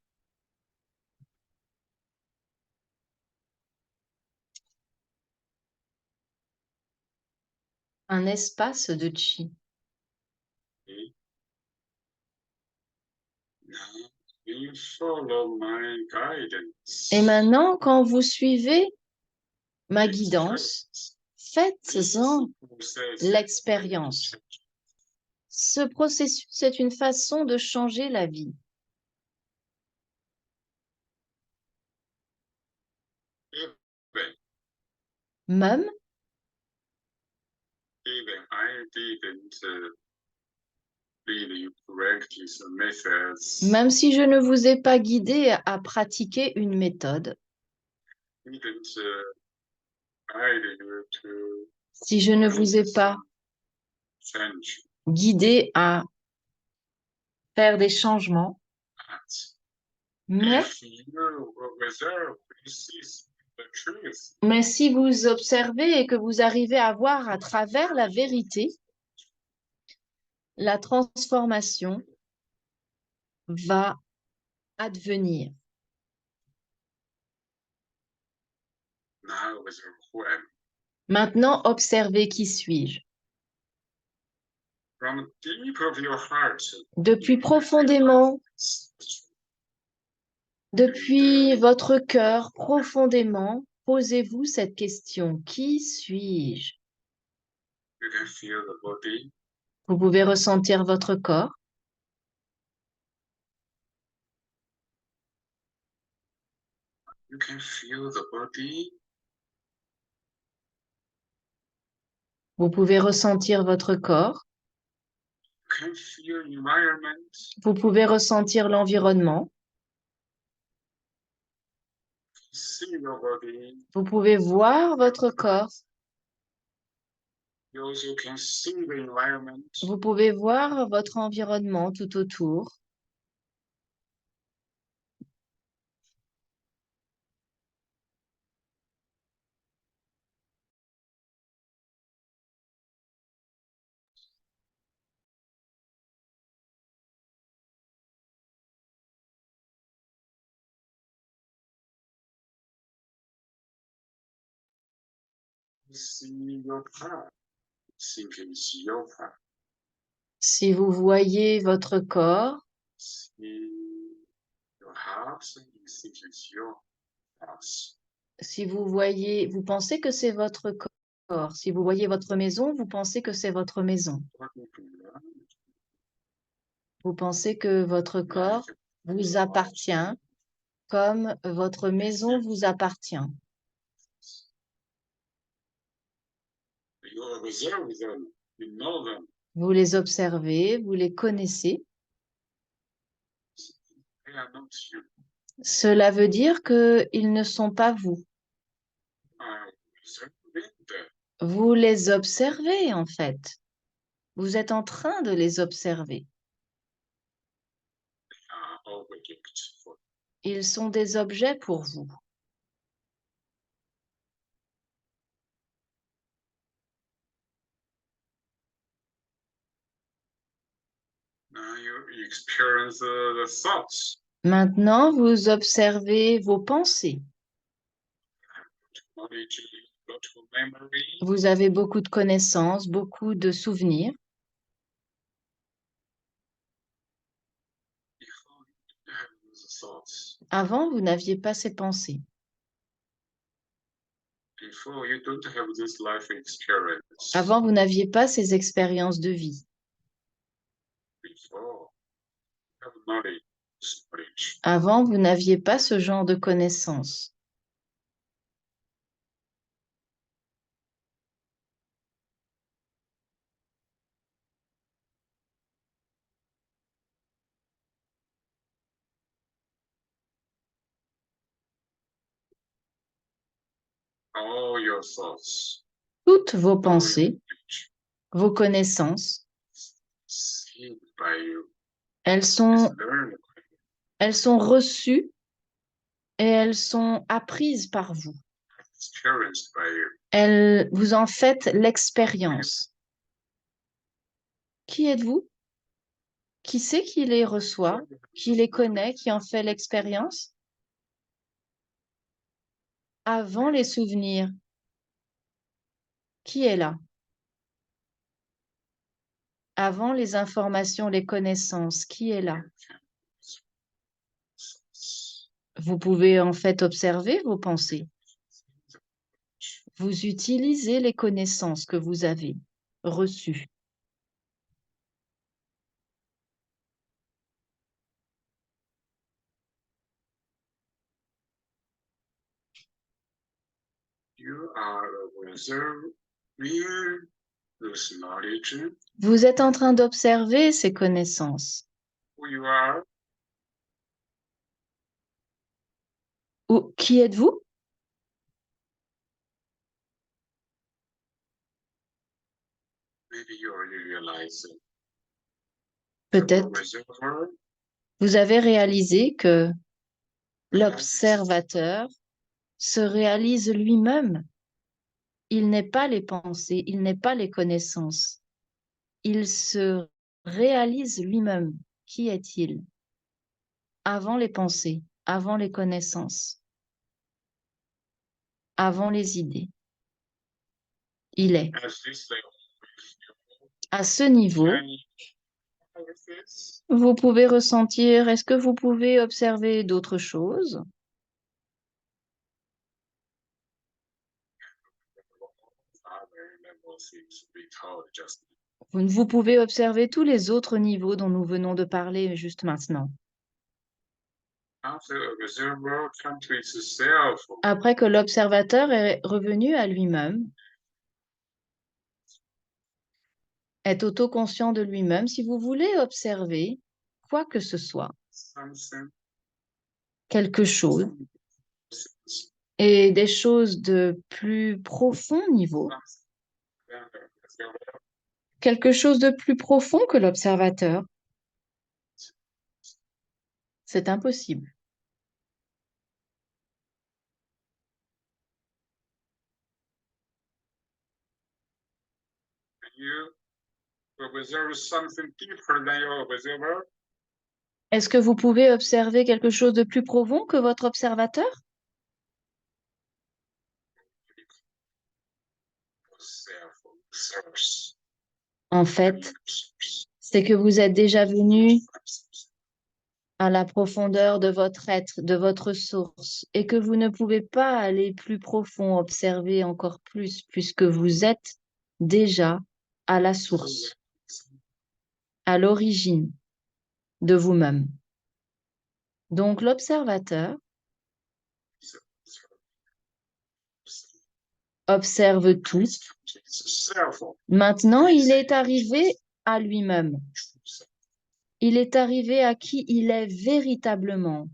Un espace de chi. Et maintenant, quand vous suivez ma guidance, faites-en l'expérience. Ce processus est une façon de changer la vie. Même si je ne vous ai pas guidé à pratiquer une méthode, si je ne vous ai pas guidé à faire des changements, mais si vous observez et que vous arrivez à voir à travers la vérité, la transformation va advenir. Maintenant, observez qui suis-je. Depuis profondément, depuis votre cœur profondément, posez-vous cette question. Qui suis-je? Vous pouvez ressentir votre corps. Vous pouvez ressentir votre corps. Vous pouvez ressentir l'environnement. Vous pouvez voir votre corps. Vous pouvez voir votre environnement tout autour. Si vous voyez votre corps, si vous voyez, vous pensez que c'est votre corps. Si vous voyez votre maison, vous pensez que c'est votre maison. Vous pensez que votre corps vous appartient comme votre maison vous appartient. You observe them, you know them, Vous les observez, vous les connaissez. they are not you. Cela veut dire qu'ils ne sont pas vous. Observing them. Vous les observez en fait. Vous êtes en train de les observer. Object for Ils sont des objets pour vous. now you experience the thoughts. Maintenant, vous observez vos pensées. Knowledge, lot of memory. Vous avez beaucoup de connaissances, beaucoup de souvenirs. Before you have the thoughts. Avant, vous n'aviez pas ces pensées. Before you don't have this life experience. Avant, vous n'aviez pas ces expériences de vie. Before you have knowledge. Knowledge. Avant, vous n'aviez pas ce genre de connaissances. All your thoughts. Toutes vos all your pensées, knowledge vos connaissances, seen by you. elles Is sont learned by you. elles sont reçues et elles sont apprises par vous. Experienced by you. Vous en faites l'expérience. Qui êtes-vous? Qui c'est qui les reçoit, qui les connaît, qui en fait l'expérience? Avant les souvenirs, qui est là? Avant les informations, les connaissances, qui est là? Vous pouvez en fait observer vos pensées. Vous utilisez les connaissances que vous avez reçues. You are observing this knowledge. Vous êtes en train d'observer ces connaissances. Who you are. Ou qui êtes-vous? Maybe you already realize it. Peut-être Observer vous avez réalisé que l'observateur se réalise lui-même. Il n'est pas les pensées, il n'est pas les connaissances. Il se réalise lui-même. Qui est-il? Avant les pensées, avant les connaissances, avant les idées. Il est. as this level. À ce niveau, Can you with this? vous pouvez ressentir, est-ce que vous pouvez observer d'autres choses? Other level things we told just Vous pouvez observer tous les autres niveaux dont nous venons de parler juste maintenant. after observer come to itself. Après que l'observateur est revenu à lui-même, est autoconscient de lui-même, si vous voulez observer quoi que ce soit, Something. quelque chose, et des choses de plus profond niveau, quelque chose de plus profond que l'observateur, c'est impossible. You observe something deeper than your observer. Est-ce que vous pouvez observer quelque chose de plus profond que votre observateur? Self source. En fait, c'est que vous êtes déjà venu à la profondeur de votre être, de votre source, et que vous ne pouvez pas aller plus profond, observer encore plus, puisque vous êtes déjà à la source, à l'origine de vous-même. Donc l'observateur observe tout. Maintenant, il est arrivé à lui-même. Il est arrivé à qui il est véritablement,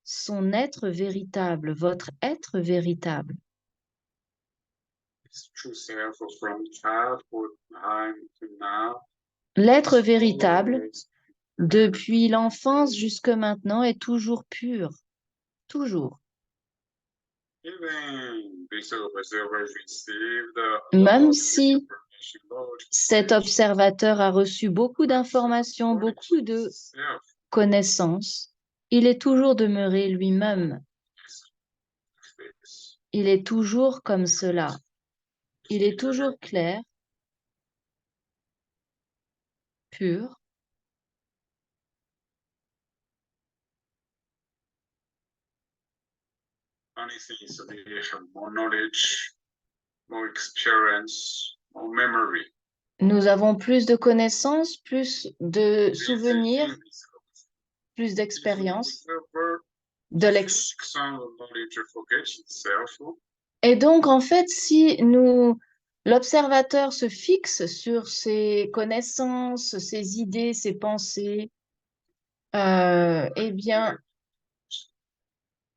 son être véritable, votre être véritable. L'être véritable, depuis l'enfance jusque maintenant, est toujours pur. Toujours. Même si cet observateur a reçu beaucoup d'informations, beaucoup de connaissances, il est toujours demeuré lui-même. Il est toujours comme cela. Il est toujours clair, pur. Nous avons plus de connaissances, plus de souvenirs, plus d'expérience, Et donc, en fait, si l'observateur se fixe sur ses connaissances, ses idées, ses pensées, eh bien,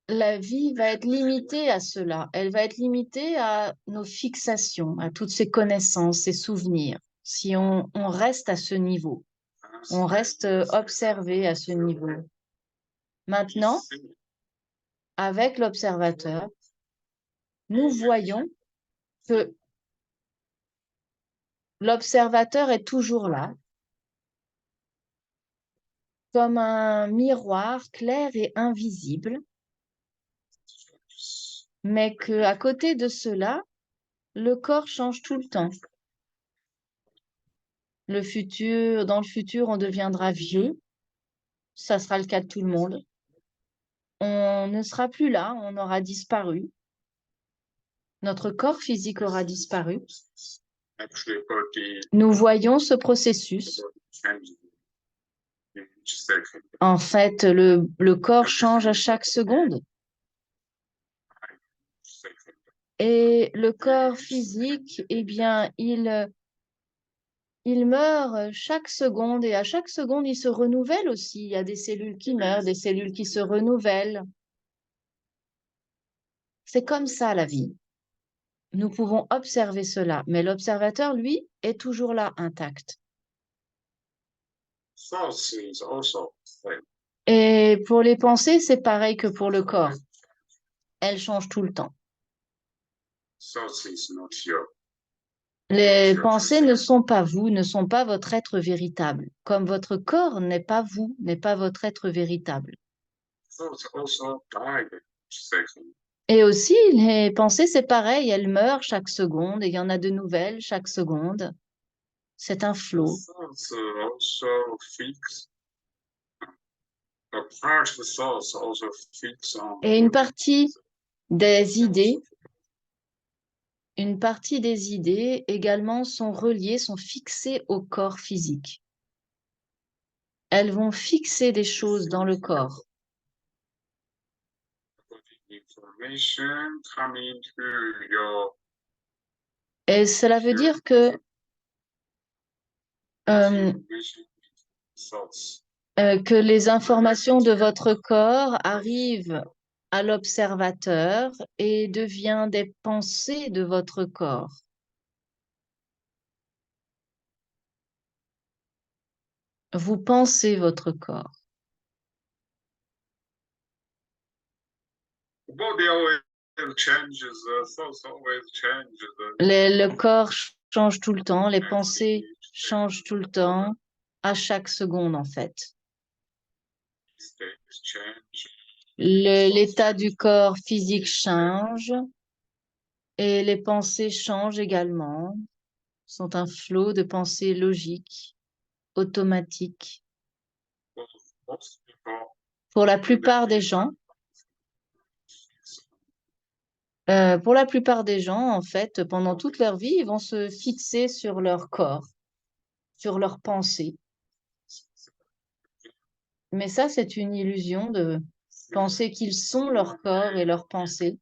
la vie va être limitée à cela. Elle va être limitée à nos fixations, à toutes ces connaissances, ces souvenirs. Si on reste à ce niveau, on reste observé à ce niveau. Maintenant, avec l'observateur, nous voyons que l'observateur est toujours là, comme un miroir clair et invisible, mais qu'à côté de cela, le corps change tout le temps. Dans le futur, on deviendra vieux. Ça sera le cas de tout le monde. On ne sera plus là, on aura disparu. Notre corps physique aura disparu. Nous voyons ce processus. En fait, le corps change à chaque seconde. Et le corps physique, eh bien, il meurt chaque seconde et à chaque seconde, il se renouvelle aussi. Il y a des cellules qui meurent, des cellules qui se renouvellent. C'est comme ça la vie. Nous pouvons observer cela, mais l'observateur, lui, est toujours là, intact. Et pour les pensées, c'est pareil que pour le corps. Elles changent tout le temps. Les pensées ne sont pas vous, ne sont pas votre être véritable, comme votre corps n'est pas vous, n'est pas votre être véritable. Et aussi, les pensées, c'est pareil, elles meurent chaque seconde et il y en a de nouvelles chaque seconde. C'est un flot. Et une partie des idées également sont reliées, sont fixées au corps physique. Elles vont fixer des choses dans le corps. Et cela veut dire que les informations de votre corps arrivent à l'observateur et deviennent des pensées de votre corps. Vous pensez votre corps. Le corps change tout le temps, les pensées changent tout le temps, à chaque seconde en fait. L'état du corps physique change et les pensées changent également, sont un flot de pensées logiques, automatiques. Pour la plupart des gens, en fait, pendant toute leur vie, ils vont se fixer sur leur corps, sur leurs pensées. Mais ça, c'est une illusion de penser qu'ils sont leur corps et leurs pensées,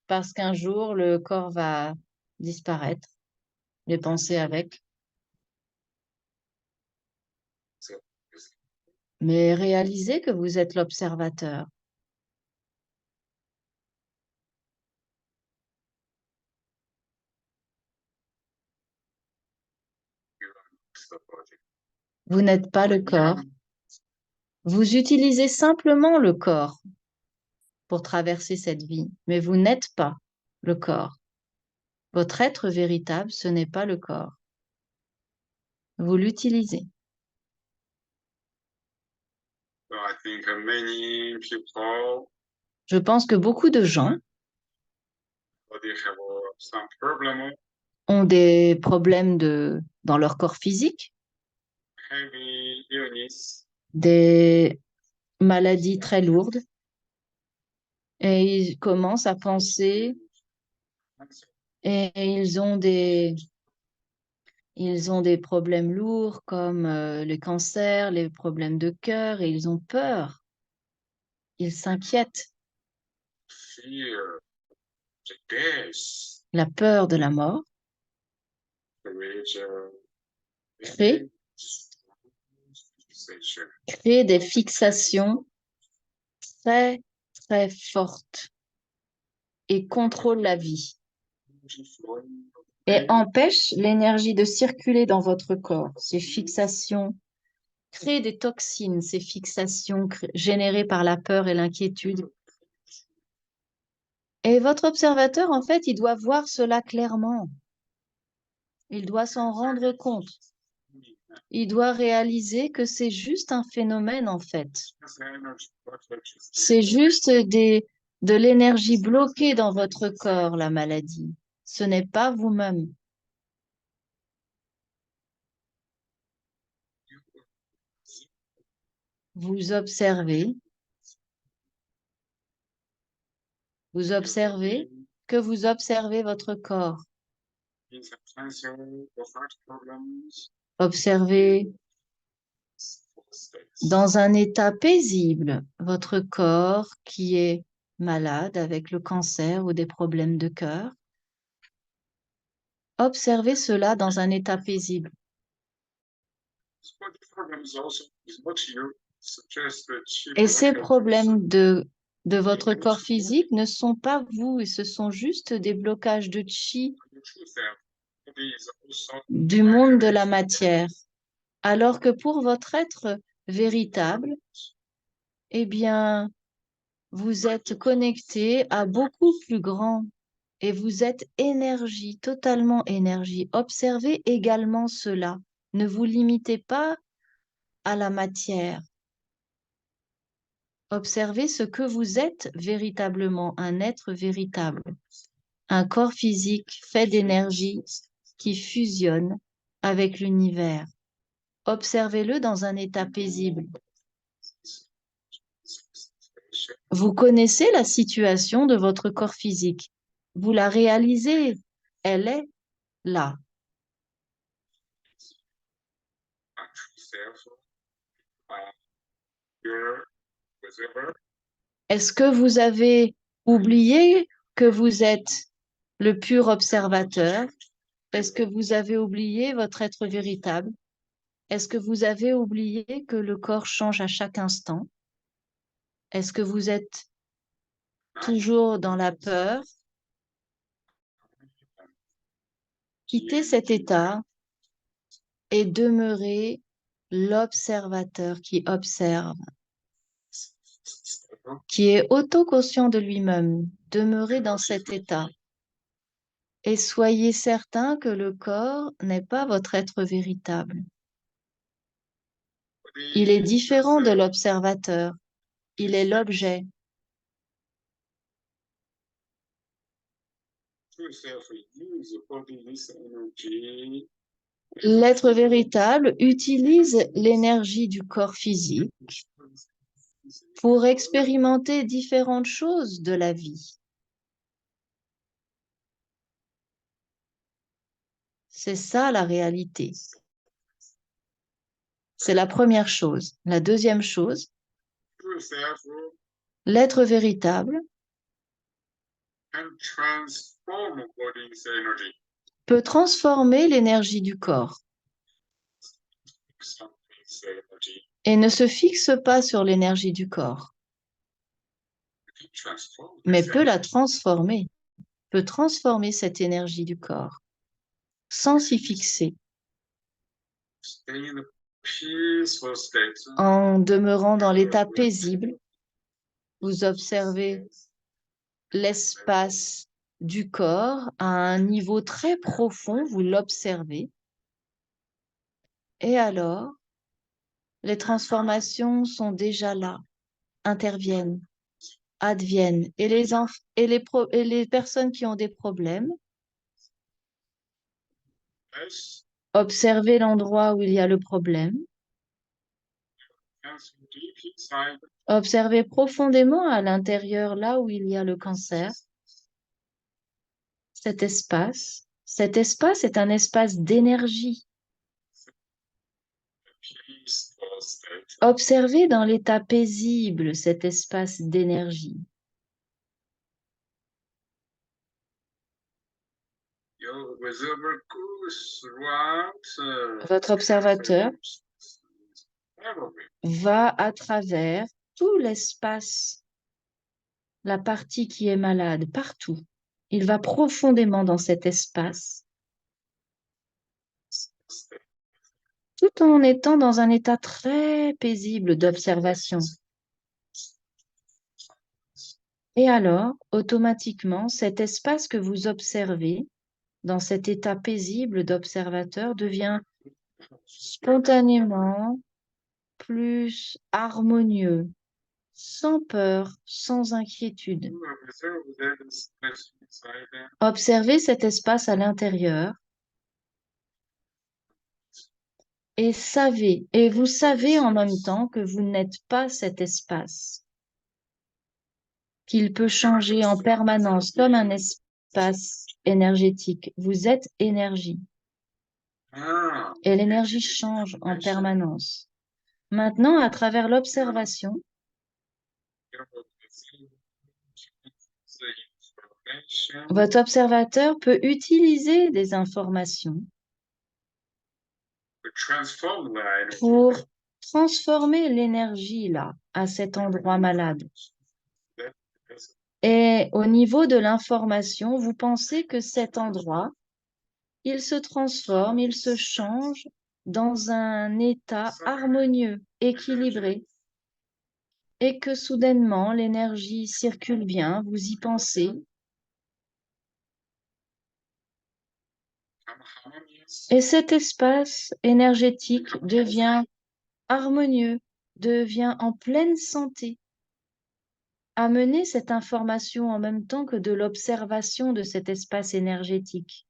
parce qu'un jour, le corps va disparaître, les pensées avec. So Mais réalisez que vous êtes l'observateur. you are the body. Vous n'êtes pas le corps. Vous utilisez simplement le corps pour traverser cette vie, mais vous n'êtes pas le corps. Votre être véritable, ce n'est pas le corps. Vous l'utilisez. So I think many people Je pense que beaucoup de gens they have some problem ont des problèmes dans leur corps physique, heavy illness. des maladies très lourdes, et ils commencent à penser et ils ont des problèmes lourds comme le cancer, les problèmes de cœur, et ils ont peur. Ils s'inquiètent. Fear the death, La peur de la mort which crée, sensation. crée des fixations très, très fortes et contrôle la vie et empêche l'énergie de circuler dans votre corps. Ces fixations créent des toxines, ces fixations générées par la peur et l'inquiétude. Et votre observateur, en fait, il doit voir cela clairement. Il doit s'en rendre compte. Il doit réaliser que c'est juste un phénomène, en fait. C'est juste de l'énergie bloquée dans votre corps, la maladie. Ce n'est pas vous-même. Vous observez que vous observez votre corps. Observez dans un état paisible votre corps qui est malade avec le cancer ou des problèmes de cœur. Observez cela dans un état paisible. Et ces problèmes de votre corps physique ne sont pas vous, ce sont juste des blocages de chi du monde de la matière. Alors que pour votre être véritable, eh bien, vous êtes connecté à beaucoup plus grand et vous êtes énergie, totalement énergie. Observez également cela. Ne vous limitez pas à la matière. Observez ce que vous êtes véritablement, un être véritable, un corps physique fait d'énergie qui fusionne avec l'univers. Observez-le dans un état paisible. Vous connaissez la situation de votre corps physique. Vous la réalisez. Elle est là. Est-ce que vous avez oublié que vous êtes le pur observateur? Est-ce que vous avez oublié votre être véritable? Est-ce que vous avez oublié que le corps change à chaque instant? Est-ce que vous êtes toujours dans la peur? Quittez cet état et demeurez l'observateur qui observe, qui est autoconscient de lui-même. Demeurez dans cet état et soyez certain que le corps n'est pas votre être véritable. Il est différent de l'observateur. Il est l'objet. L'être véritable utilise l'énergie du corps physique pour expérimenter différentes choses de la vie. C'est ça la réalité. C'est la première chose. La deuxième chose, l'être véritable peut transformer l'énergie du corps something's energy et ne se fixe pas sur l'énergie du corps, can transform mais this peut la energy. transformer, peut transformer cette énergie du corps sans s'y fixer, Stay in a peaceful state. en demeurant dans l'état paisible. Vous observez l'espace du corps à un niveau très profond, vous l'observez. Et alors, les transformations sont déjà là, interviennent, adviennent. Et les personnes qui ont des problèmes, Yes, observez l'endroit où il y a le problème, and deep inside observez profondément à l'intérieur, là où il y a le cancer, cet espace. Cet espace est un espace d'énergie. the peaceful state. Observez dans l'état paisible cet espace d'énergie. Your observer goes throughout Votre observateur everywhere. va à travers tout l'espace, la partie qui est malade, partout. Il va profondément dans cet espace, tout en étant dans un état très paisible d'observation. Et alors, automatiquement, cet espace que vous observez, dans cet état paisible d'observateur, devient spontanément plus harmonieux, sans peur, sans inquiétude. You observe that space inside them. Observez cet espace à l'intérieur et vous savez en même temps que vous n'êtes pas cet espace, qu'il peut changer en permanence comme un espace énergétique. Vous êtes énergie Ah, et l'énergie change en permanence. Maintenant, à travers l'observation, you're observing the information votre observateur peut utiliser des informations to transform the energy. pour transformer l'énergie là, à cet endroit malade. That is Et au niveau de l'information, vous pensez que cet endroit, il se transforme, il se change dans un état harmonieux, équilibré, et que soudainement l'énergie circule bien, vous y pensez, harmonious. et cet espace énergétique devient harmonieux, devient en pleine santé. Amenez cette information en même temps que de l'observation de cet espace énergétique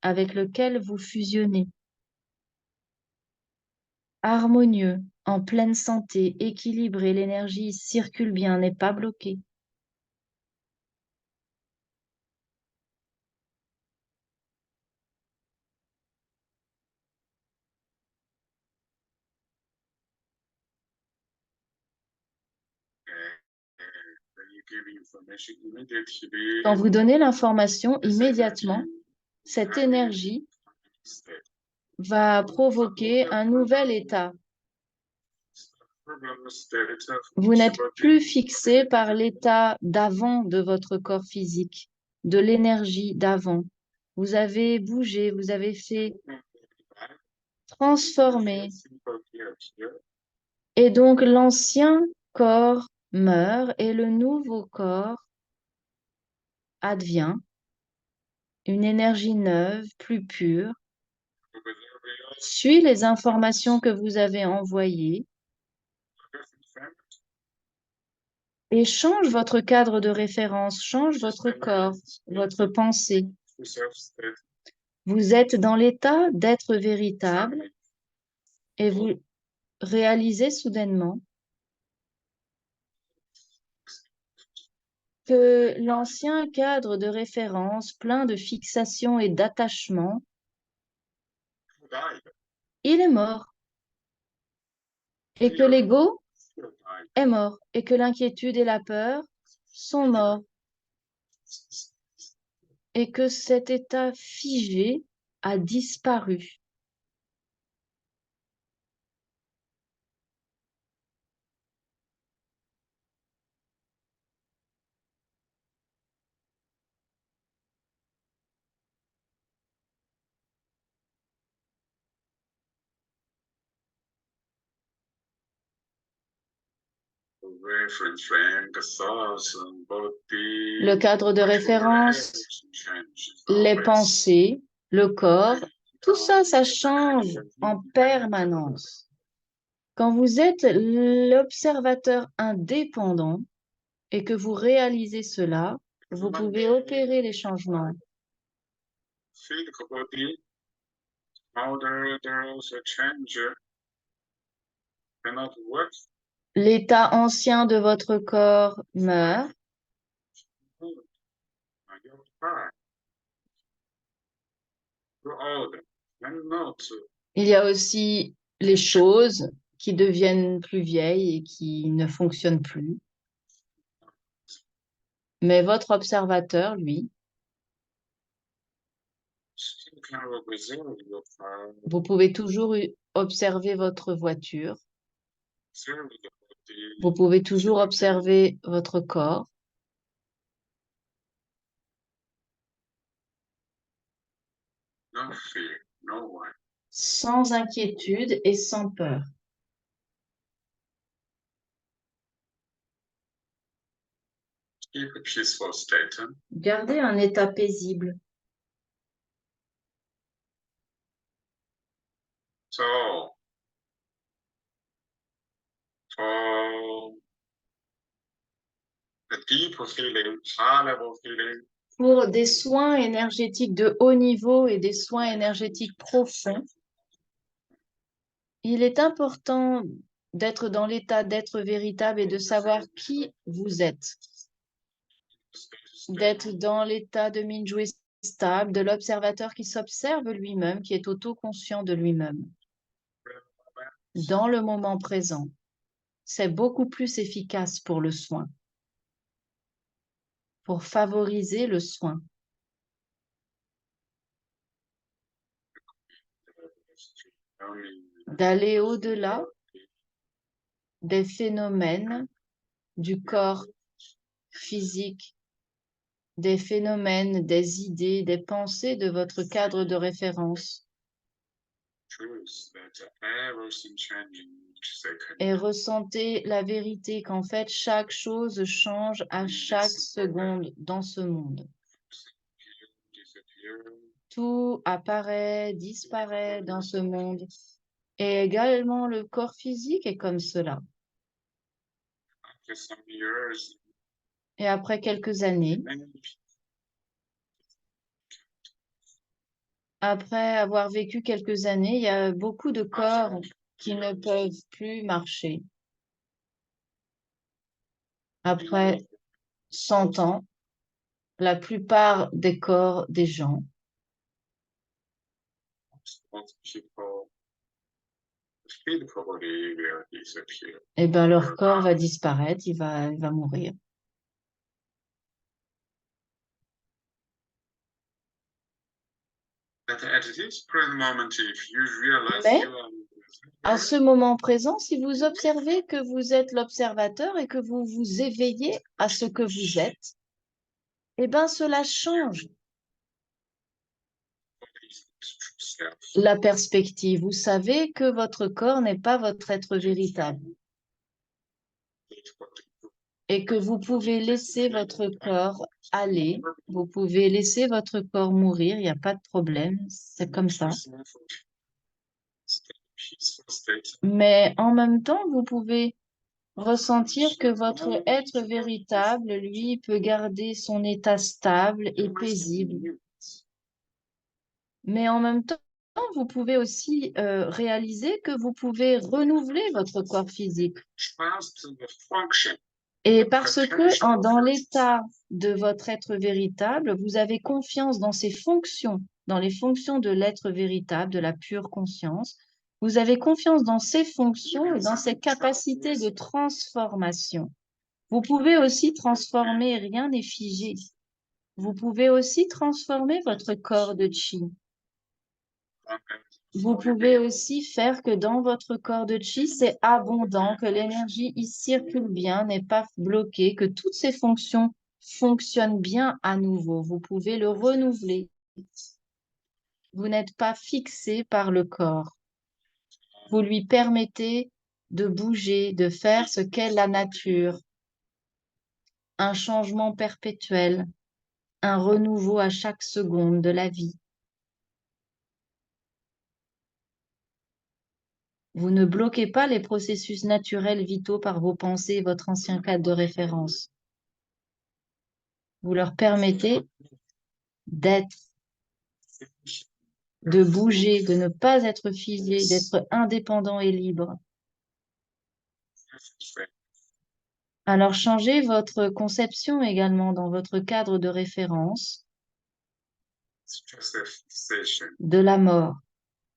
avec lequel vous fusionnez. Harmonieux, en pleine santé, équilibré, l'énergie circule bien, n'est pas bloquée. When you give information immediately, Quand vous donnez l'information, immédiatement, cette énergie va provoquer un nouvel état. Vous n'êtes plus fixé par l'état d'avant de votre corps physique, de l'énergie d'avant. Vous avez bougé, vous avez fait transformer. Et donc l'ancien corps meurt et le nouveau corps advient. Une énergie neuve, plus pure, suit les informations que vous avez envoyées et change votre cadre de référence, change votre corps, votre pensée. Vous êtes dans l'état d'être véritable et vous réalisez soudainement que l'ancien cadre de référence, plein de fixation et d'attachement, il est mort. Et que l'ego est mort. Et que l'inquiétude et la peur sont morts. Et que cet état figé a disparu. Le cadre de référence, les pensées, le corps, tout ça, ça change en permanence. Quand vous êtes l'observateur indépendant et que vous réalisez cela, vous pouvez opérer les changements. L'état ancien de votre corps meurt. Il y a aussi les choses qui deviennent plus vieilles et qui ne fonctionnent plus. Mais votre observateur, lui, vous pouvez toujours observer votre voiture. Vous pouvez toujours observer votre corps. Sans inquiétude et sans peur. Gardez un état paisible. Pour des soins énergétiques de haut niveau et des soins énergétiques profonds, il est important d'être dans l'état d'être véritable et de savoir qui vous êtes. D'être dans l'état de Minjue stable, de l'observateur qui s'observe lui-même, qui est autoconscient de lui-même. Dans le moment présent, c'est beaucoup plus efficace pour le soin, pour favoriser le soin. D'aller au-delà des phénomènes du corps physique, des phénomènes, des idées, des pensées de votre cadre de référence. Et ressentez la vérité qu'en fait, chaque chose change à chaque seconde dans ce monde. Tout apparaît, disparaît dans ce monde. Et également, le corps physique est comme cela. Et après quelques années, après avoir vécu quelques années, il y a beaucoup de corps qui ne peuvent plus marcher. Après 100 ans, la plupart des corps des gens eh ben, leur corps va disparaître, il va mourir. Mais à ce moment présent, si vous observez que vous êtes l'observateur et que vous vous éveillez à ce que vous êtes, eh bien, cela change la perspective. Vous savez que votre corps n'est pas votre être véritable et que vous pouvez laisser votre corps aller, vous pouvez laisser votre corps mourir, il n'y a pas de problème, c'est comme ça. Mais en même temps, vous pouvez ressentir que votre être véritable, lui, peut garder son état stable et paisible. Mais en même temps, vous pouvez aussi réaliser que vous pouvez renouveler votre corps physique. Et parce que dans l'état de votre être véritable, vous avez confiance dans ses fonctions, dans les fonctions de l'être véritable, de la pure conscience. Vous avez confiance dans ses fonctions et dans ses capacités de transformation. Vous pouvez aussi transformer, rien n'est figé. Vous pouvez aussi transformer votre corps de chi. Vous pouvez aussi faire que dans votre corps de chi, c'est abondant, que l'énergie y circule bien, n'est pas bloquée, que toutes ces fonctions fonctionnent bien à nouveau. Vous pouvez le renouveler. Vous n'êtes pas fixé par le corps. Vous lui permettez de bouger, de faire ce qu'est la nature. Un changement perpétuel, un renouveau à chaque seconde de la vie. Vous ne bloquez pas les processus naturels vitaux par vos pensées et votre ancien cadre de référence. Vous leur permettez d'être, de bouger, de ne pas être figé, d'être indépendant et libre. Alors changez votre conception également dans votre cadre de référence de la mort.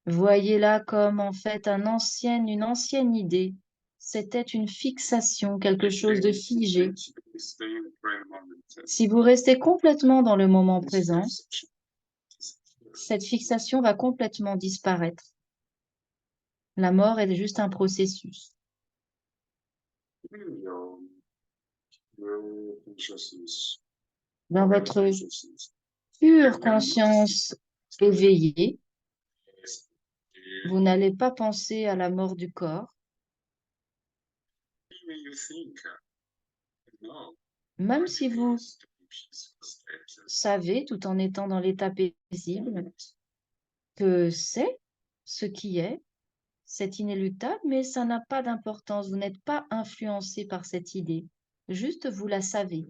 Voyez-la comme en fait une ancienne idée. C'était une fixation, quelque chose de figé. Si vous restez complètement dans le moment présent, cette fixation va complètement disparaître. La mort est juste un processus. Dans votre pure conscience éveillée, vous n'allez pas penser à la mort du corps. Même si vous savez, tout en étant dans l'état paisible, que c'est ce qui est, c'est inéluctable, mais ça n'a pas d'importance. Vous n'êtes pas influencé par cette idée. Juste, vous la savez.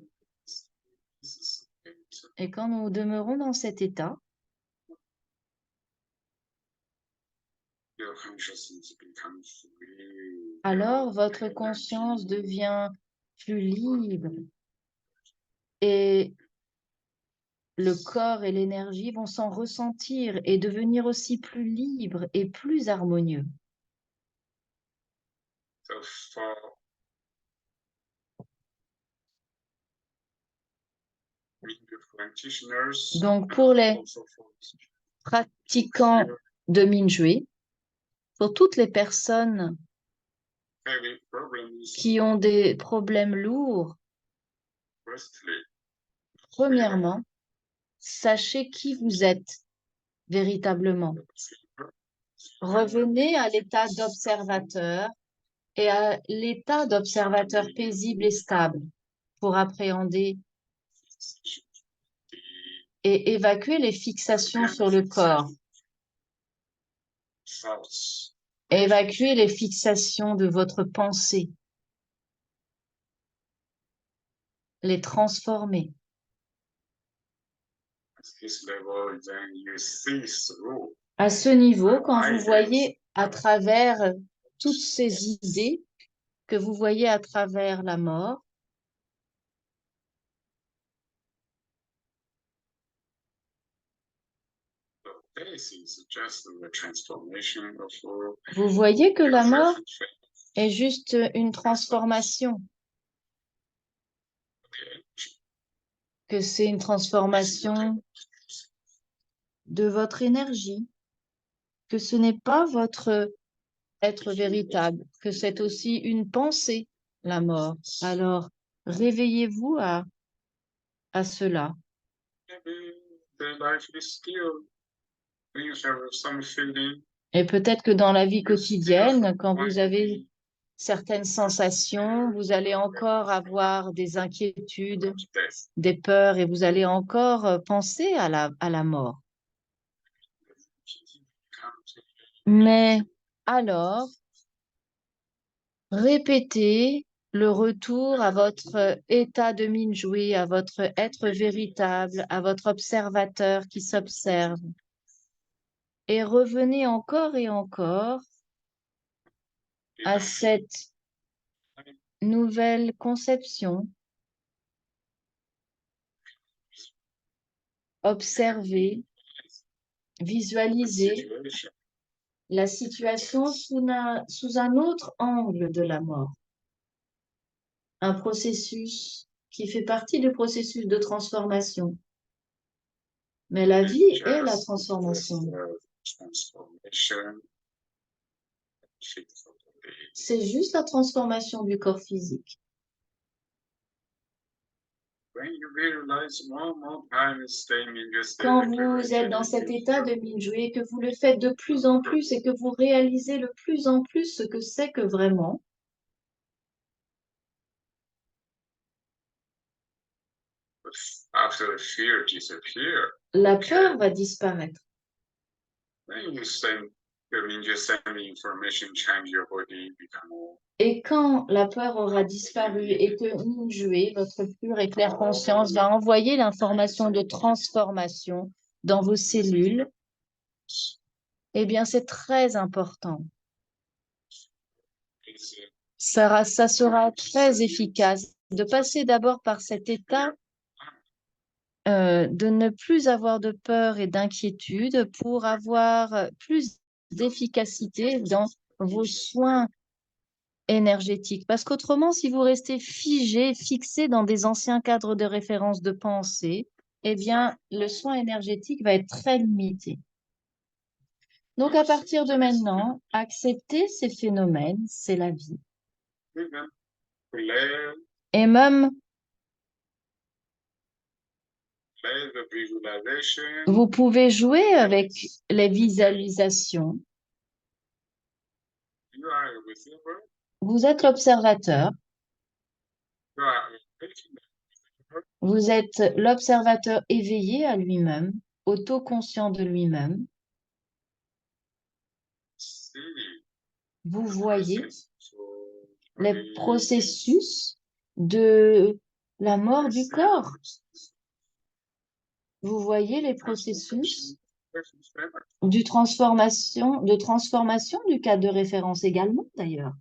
Et quand nous demeurons dans cet état, alors votre conscience devient plus libre et le corps et l'énergie vont s'en ressentir et devenir aussi plus libres et plus harmonieux. Donc pour les pratiquants de Mingyue, pour toutes les personnes qui ont des problèmes lourds, premièrement, sachez qui vous êtes véritablement. Revenez à l'état d'observateur et à l'état d'observateur paisible et stable pour appréhender et évacuer les fixations sur le corps. Évacuer les fixations de votre pensée. Les transformer. À ce niveau, quand vous voyez à travers toutes ces idées, que vous voyez à travers la mort, vous voyez que la mort est juste une transformation, que c'est une transformation de votre énergie, que ce n'est pas votre être véritable, que c'est aussi une pensée, la mort. Alors, réveillez-vous à cela. Et peut-être que dans la vie quotidienne, quand vous avez certaines sensations, vous allez encore avoir des inquiétudes, des peurs, et vous allez encore penser à la mort. Mais alors, répétez le retour à votre état de Mingyue, à votre être véritable, à votre observateur qui s'observe. Et revenez encore et encore à cette nouvelle conception. Observez, visualisez la situation sous un autre angle de la mort. Un processus qui fait partie du processus de transformation. Mais la It's vie est la just transformation. transformation, physical body. C'est juste la transformation du corps physique. When you realize more time is staying in your state Quand of vous êtes dans cet creation, état de Minjue et que vous le faites de plus en plus et que vous réalisez de plus en plus ce que c'est que vraiment, after the fear disappears, la peur va disparaître. then you send, I mean, just send the information, change your body, become more. Et quand la peur aura disparu et que Minjue, votre pure et claire conscience, va envoyer l'information de transformation dans vos cellules, eh bien, c'est très important. Ça sera très efficace de passer d'abord par cet état de ne plus avoir de peur et d'inquiétude pour avoir plus d'efficacité dans vos soins énergétiques. Parce qu'autrement, si vous restez figé, fixé dans des anciens cadres de référence de pensée, eh bien, le soin énergétique va être très limité. Donc, à partir de maintenant, accepter ces phénomènes, c'est la vie. Et même, vous pouvez jouer avec les visualisations. Vous êtes l'observateur. Vous êtes l'observateur éveillé à lui-même, autoconscient de lui-même. Vous voyez les processus de la mort du corps. Vous voyez les processus de transformation du cadre de référence également, d'ailleurs.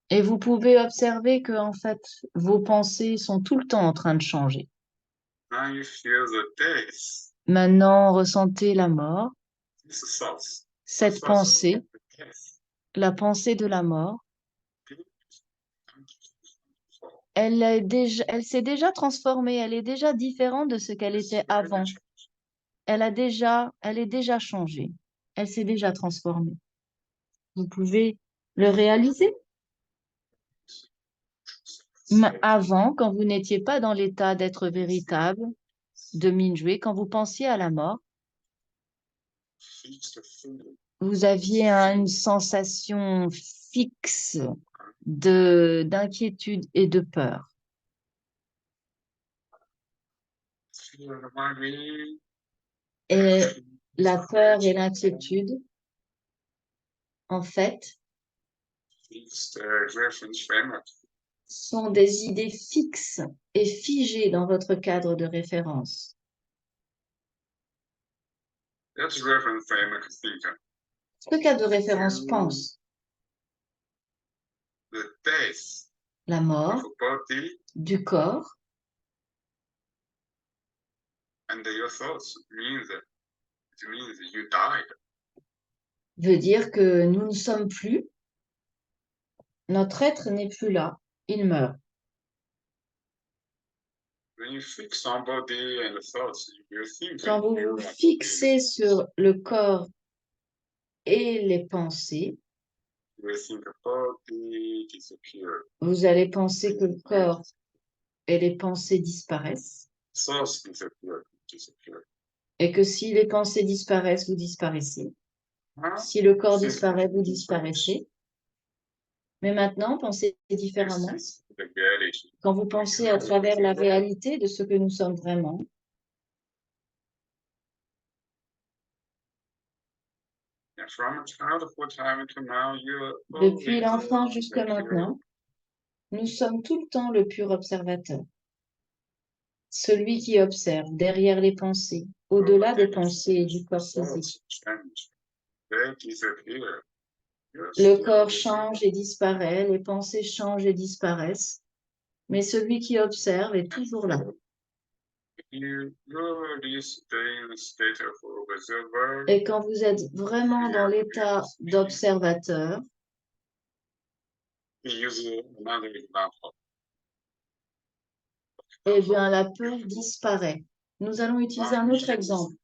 Et vous pouvez observer que, en fait, vos pensées sont tout le temps en train de changer. Maintenant, ressentez la mort, cette pensée, la pensée de la mort. Elle s'est déjà transformée, elle est déjà différente de ce qu'elle était avant. Elle est déjà changée, elle s'est déjà transformée. Vous pouvez le réaliser. Mais avant, quand vous n'étiez pas dans l'état d'être véritable, de Minjue, quand vous pensiez à la mort, vous aviez une sensation fixe d'inquiétude et de peur. Et la peur et l'inquiétude, en fait, sont des idées fixes et figées dans votre cadre de référence. Ce cadre de référence pense la mort du corps veut dire que nous ne sommes plus, notre être n'est plus là, il meurt. Quand vous vous fixez sur le corps et les pensées, vous allez penser que le corps et les pensées disparaissent. Et que si les pensées disparaissent, vous disparaissez. Si le corps disparaît, vous disparaissez. Mais maintenant, pensez différemment. Quand vous pensez à travers la réalité de ce que nous sommes vraiment, depuis l'enfant jusqu'à maintenant, nous sommes tout le temps le pur observateur. Celui qui observe derrière les pensées, au-delà des pensées et du corps physique. Le corps change et disparaît, les pensées changent et disparaissent, mais celui qui observe est toujours là. Et quand vous êtes vraiment dans l'état d'observateur, We use another example. Eh bien, la peur disparaît. Nous allons utiliser un autre exemple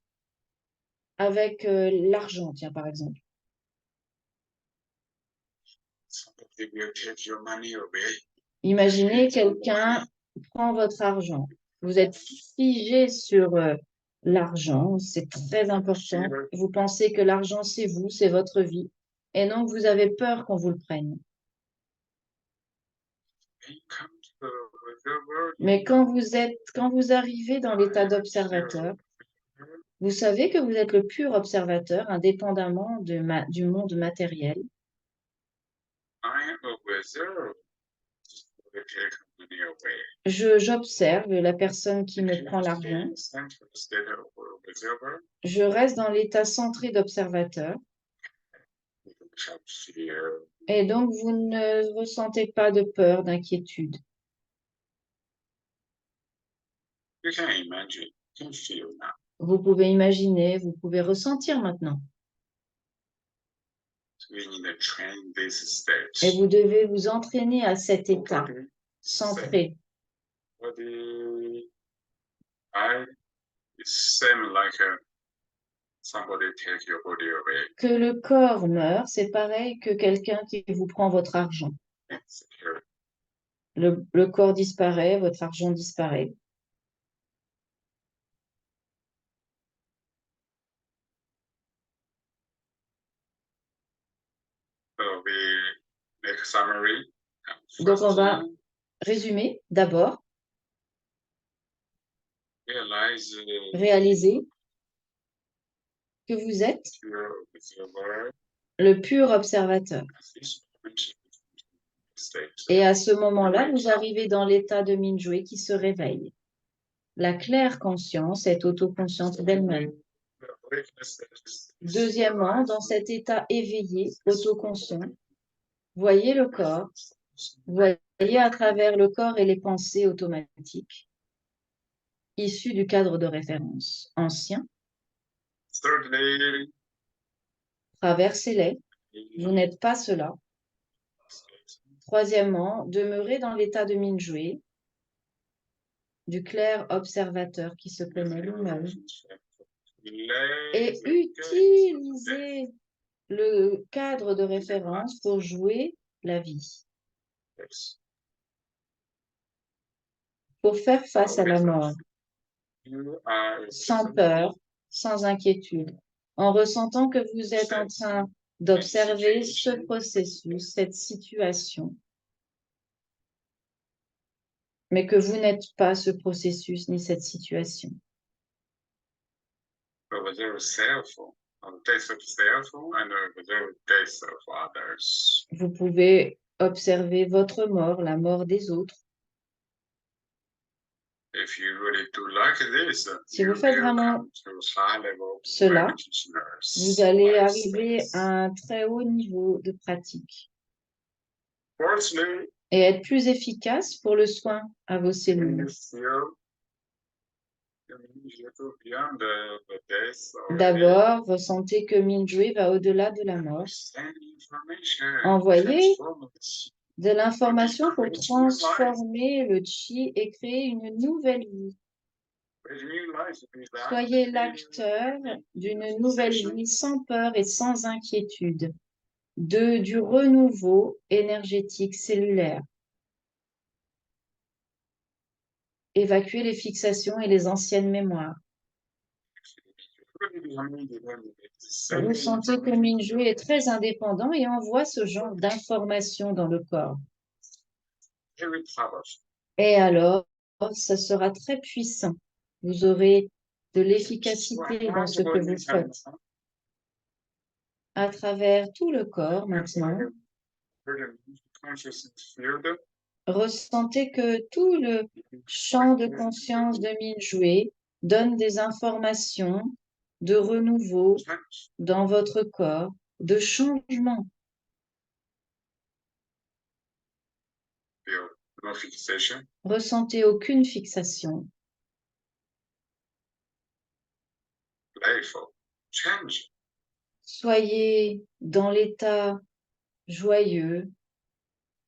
avec l'argent, tiens, par exemple. Somebody will take your money away. Imaginez quelqu'un prend votre argent. Vous êtes figé sur l'argent, c'est très important. Vous pensez que l'argent, c'est vous, c'est votre vie. Et donc, vous avez peur qu'on vous le prenne. When you come to the world, Mais quand vous arrivez dans l'état d'observateur, vous savez que vous êtes le pur observateur, indépendamment du monde matériel. I am observer will take money away. J'observe la personne qui me prend l'argent. Central state of observer, Je reste dans l'état centré d'observateur. you don't have fear. Et donc, vous ne ressentez pas de peur, d'inquiétude. You can imagine, you can feel now. Vous pouvez imaginer, vous pouvez ressentir maintenant. We need to train this state. Et vous devez vous entraîner à cet état Body, centré. body, I is same like somebody take your body away. Que le corps meurt, c'est pareil que quelqu'un qui vous prend votre argent. It's here. Le corps disparaît, votre argent disparaît. So we make a summary. Donc, on First, va résumer d'abord, realize réaliser que vous êtes your observer le pur observateur. at this point state. Et à ce moment-là, vous arrivez dans l'état de Minjue qui se réveille. La claire conscience est autoconsciente d'elle-même. The awakeness is- Deuxièmement, dans cet état éveillé, autoconscient, voyez le corps, voyez à travers le corps et les pensées automatiques issues du cadre de référence ancien, Thirdly, traversez-les, vous n'êtes pas cela. Troisièmement, demeurez dans l'état de Minjue, du clair observateur qui se connaît lui-même, et utilisez le cadre de référence pour jouer la vie, pour faire face à la mort, sans peur, sans inquiétude, en ressentant que vous êtes en train d'observer ce processus, cette situation, mais que vous n'êtes pas ce processus ni cette situation. observe self, death of self, and observe death of others. Vous pouvez observer votre mort, la mort des autres. If you really do like this, Si vous you faites will vraiment come to high level cela, practitioners. vous allez by arriver sense. à un très haut niveau de pratique Fourthly, et être plus efficace pour le soin à vos cellules. you feel you go beyond the death or D'abord, ressentez que Minjue va au-delà de la mort. send information, Envoyez transform it. de l'information pour transformer le chi et créer une nouvelle vie. Realize that Soyez l'acteur d'une nouvelle vie sans peur et sans inquiétude, du renouveau énergétique cellulaire. Évacuez les fixations et les anciennes mémoires. Vous sentez que Minjue est très indépendant et envoie ce genre d'informations dans le corps. Very powerful. Et alors, ça sera très puissant. Vous aurez de l'efficacité dans ce que vous faites. À travers tout le corps maintenant, Consciousness field, ressentez que tout le champ de conscience de Minjue donne des informations de renouveau change, dans votre corps, de changement. feel no fixation, Ressentez aucune fixation. playful, change, Soyez dans l'état joyeux,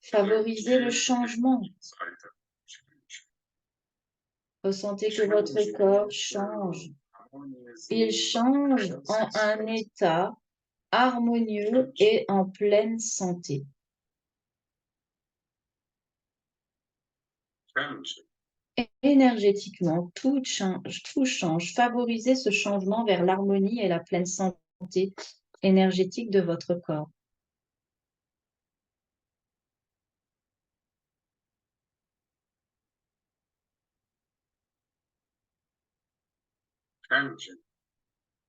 Favorisez le changement. Ressentez que votre corps change. Il change en un état harmonieux et en pleine santé. Énergétiquement, tout change, tout change. Favorisez ce changement vers l'harmonie et la pleine santé énergétique de votre corps.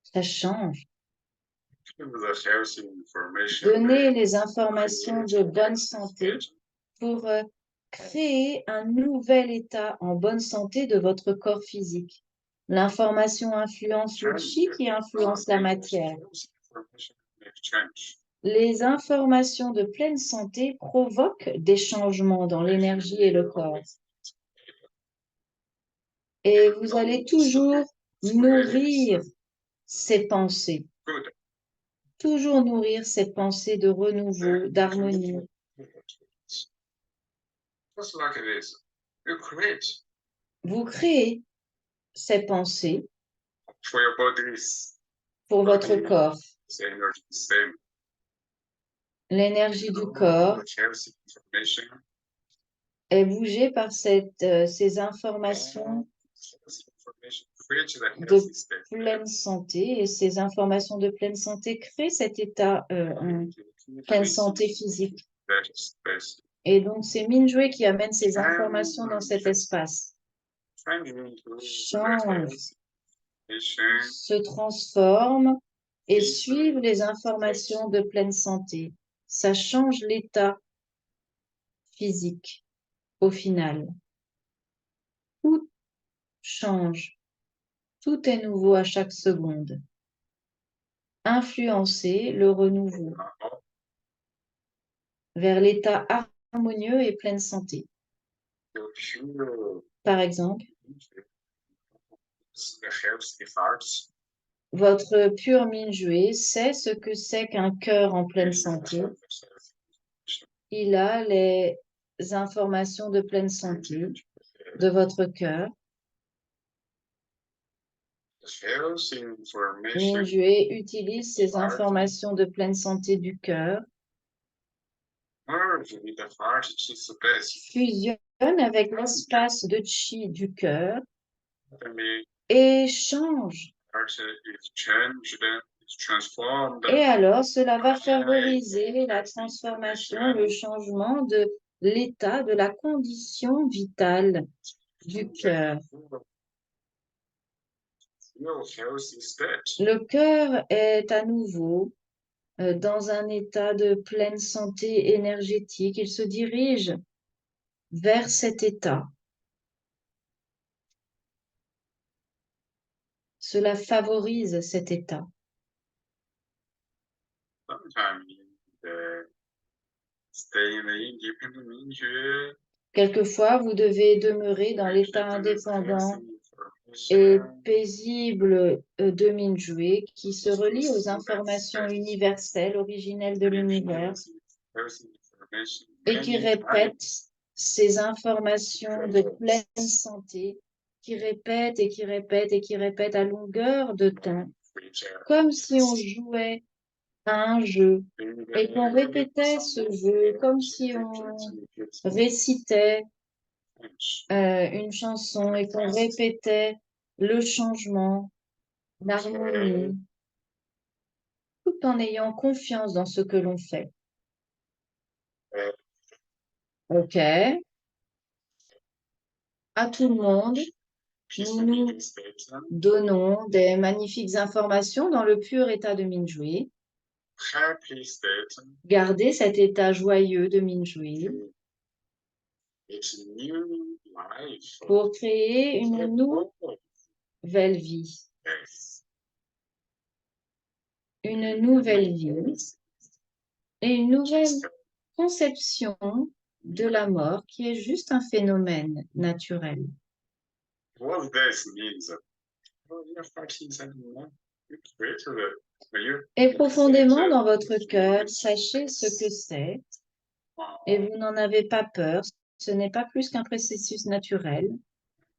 Ça change. Donnez les informations de bonne santé pour créer un nouvel état en bonne santé de votre corps physique. L'information influence le chi qui influence la matière. Les informations de pleine santé provoquent des changements dans l'énergie et le corps. Et vous allez toujours nourrir ces pensées. Toujours nourrir ces pensées de renouveau, d'harmonie. Vous créez ces pensées pour votre corps. L'énergie du corps est bougée par ces informations de pleine santé, et ces informations de pleine santé créent cet état en pleine santé physique. Et donc, c'est Mingyue qui amène ces informations dans cet espace. Change, se transforme et suivent les informations de pleine santé. Ça change l'état physique au final. Tout change. Tout est nouveau à chaque seconde. Influencer le renouveau vers l'état harmonieux et pleine santé. Par exemple, votre pur Mingyue sait ce que c'est qu'un cœur en pleine santé. Il a les informations de pleine santé de votre cœur. Mingyue utilise ces informations de pleine santé du cœur, fusionne avec l'espace de chi du cœur et change. Et alors, cela va favoriser la transformation, le changement de l'état, de la condition vitale du cœur. Le cœur est à nouveau dans un état de pleine santé énergétique. Il se dirige vers cet état. Cela favorise cet état. Quelquefois, vous devez demeurer dans l'état indépendant et paisible de Mingyue qui se relie aux informations universelles, originelles de l'univers et qui répète ces informations de pleine santé, qui répète et qui répète et qui répète à longueur de temps, comme si on jouait à un jeu et qu'on répétait ce jeu, comme si on récitait une chanson et qu'on répétait le changement, l'harmonie, tout en ayant confiance dans ce que l'on fait. OK. À tout le monde, nous nous donnons des magnifiques informations dans le pur état de Mingyue. Gardez cet état joyeux de Mingyue pour créer une nouvelle vie. Une nouvelle vie et une nouvelle conception de la mort qui est juste un phénomène naturel. Et profondément dans votre cœur, sachez ce que c'est Et vous n'en avez pas peur. Ce n'est pas plus qu'un processus naturel.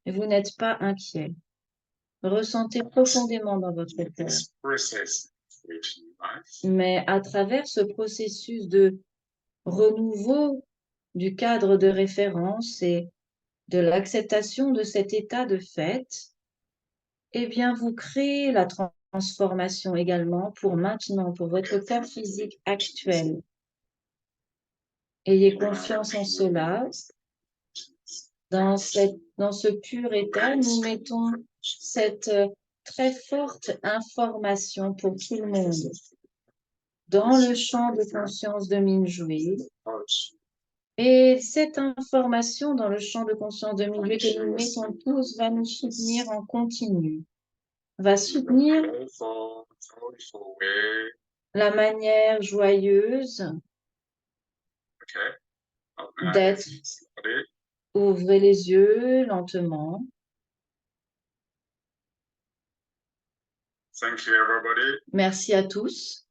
Et vous n'êtes pas inquiet. Ressentez profondément dans votre cœur. This process which you might Mais à travers ce processus de renouveau du cadre de référence et de l'acceptation de cet état de fait, eh bien, vous créez la transformation également pour maintenant, pour votre corps physique actuel. Ayez confiance en cela. Dans ce pur état, nous mettons cette très forte information pour tout le monde. Dans le champ de conscience de Minjui, et cette information dans le champ de conscience de Minjui que nous mettons tous va nous soutenir en continu, va soutenir la manière joyeuse d'être. Ouvrez les yeux lentement. Thank you, everybody. Merci à tous.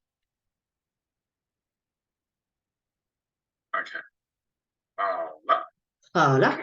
Okay. Là. Voilà.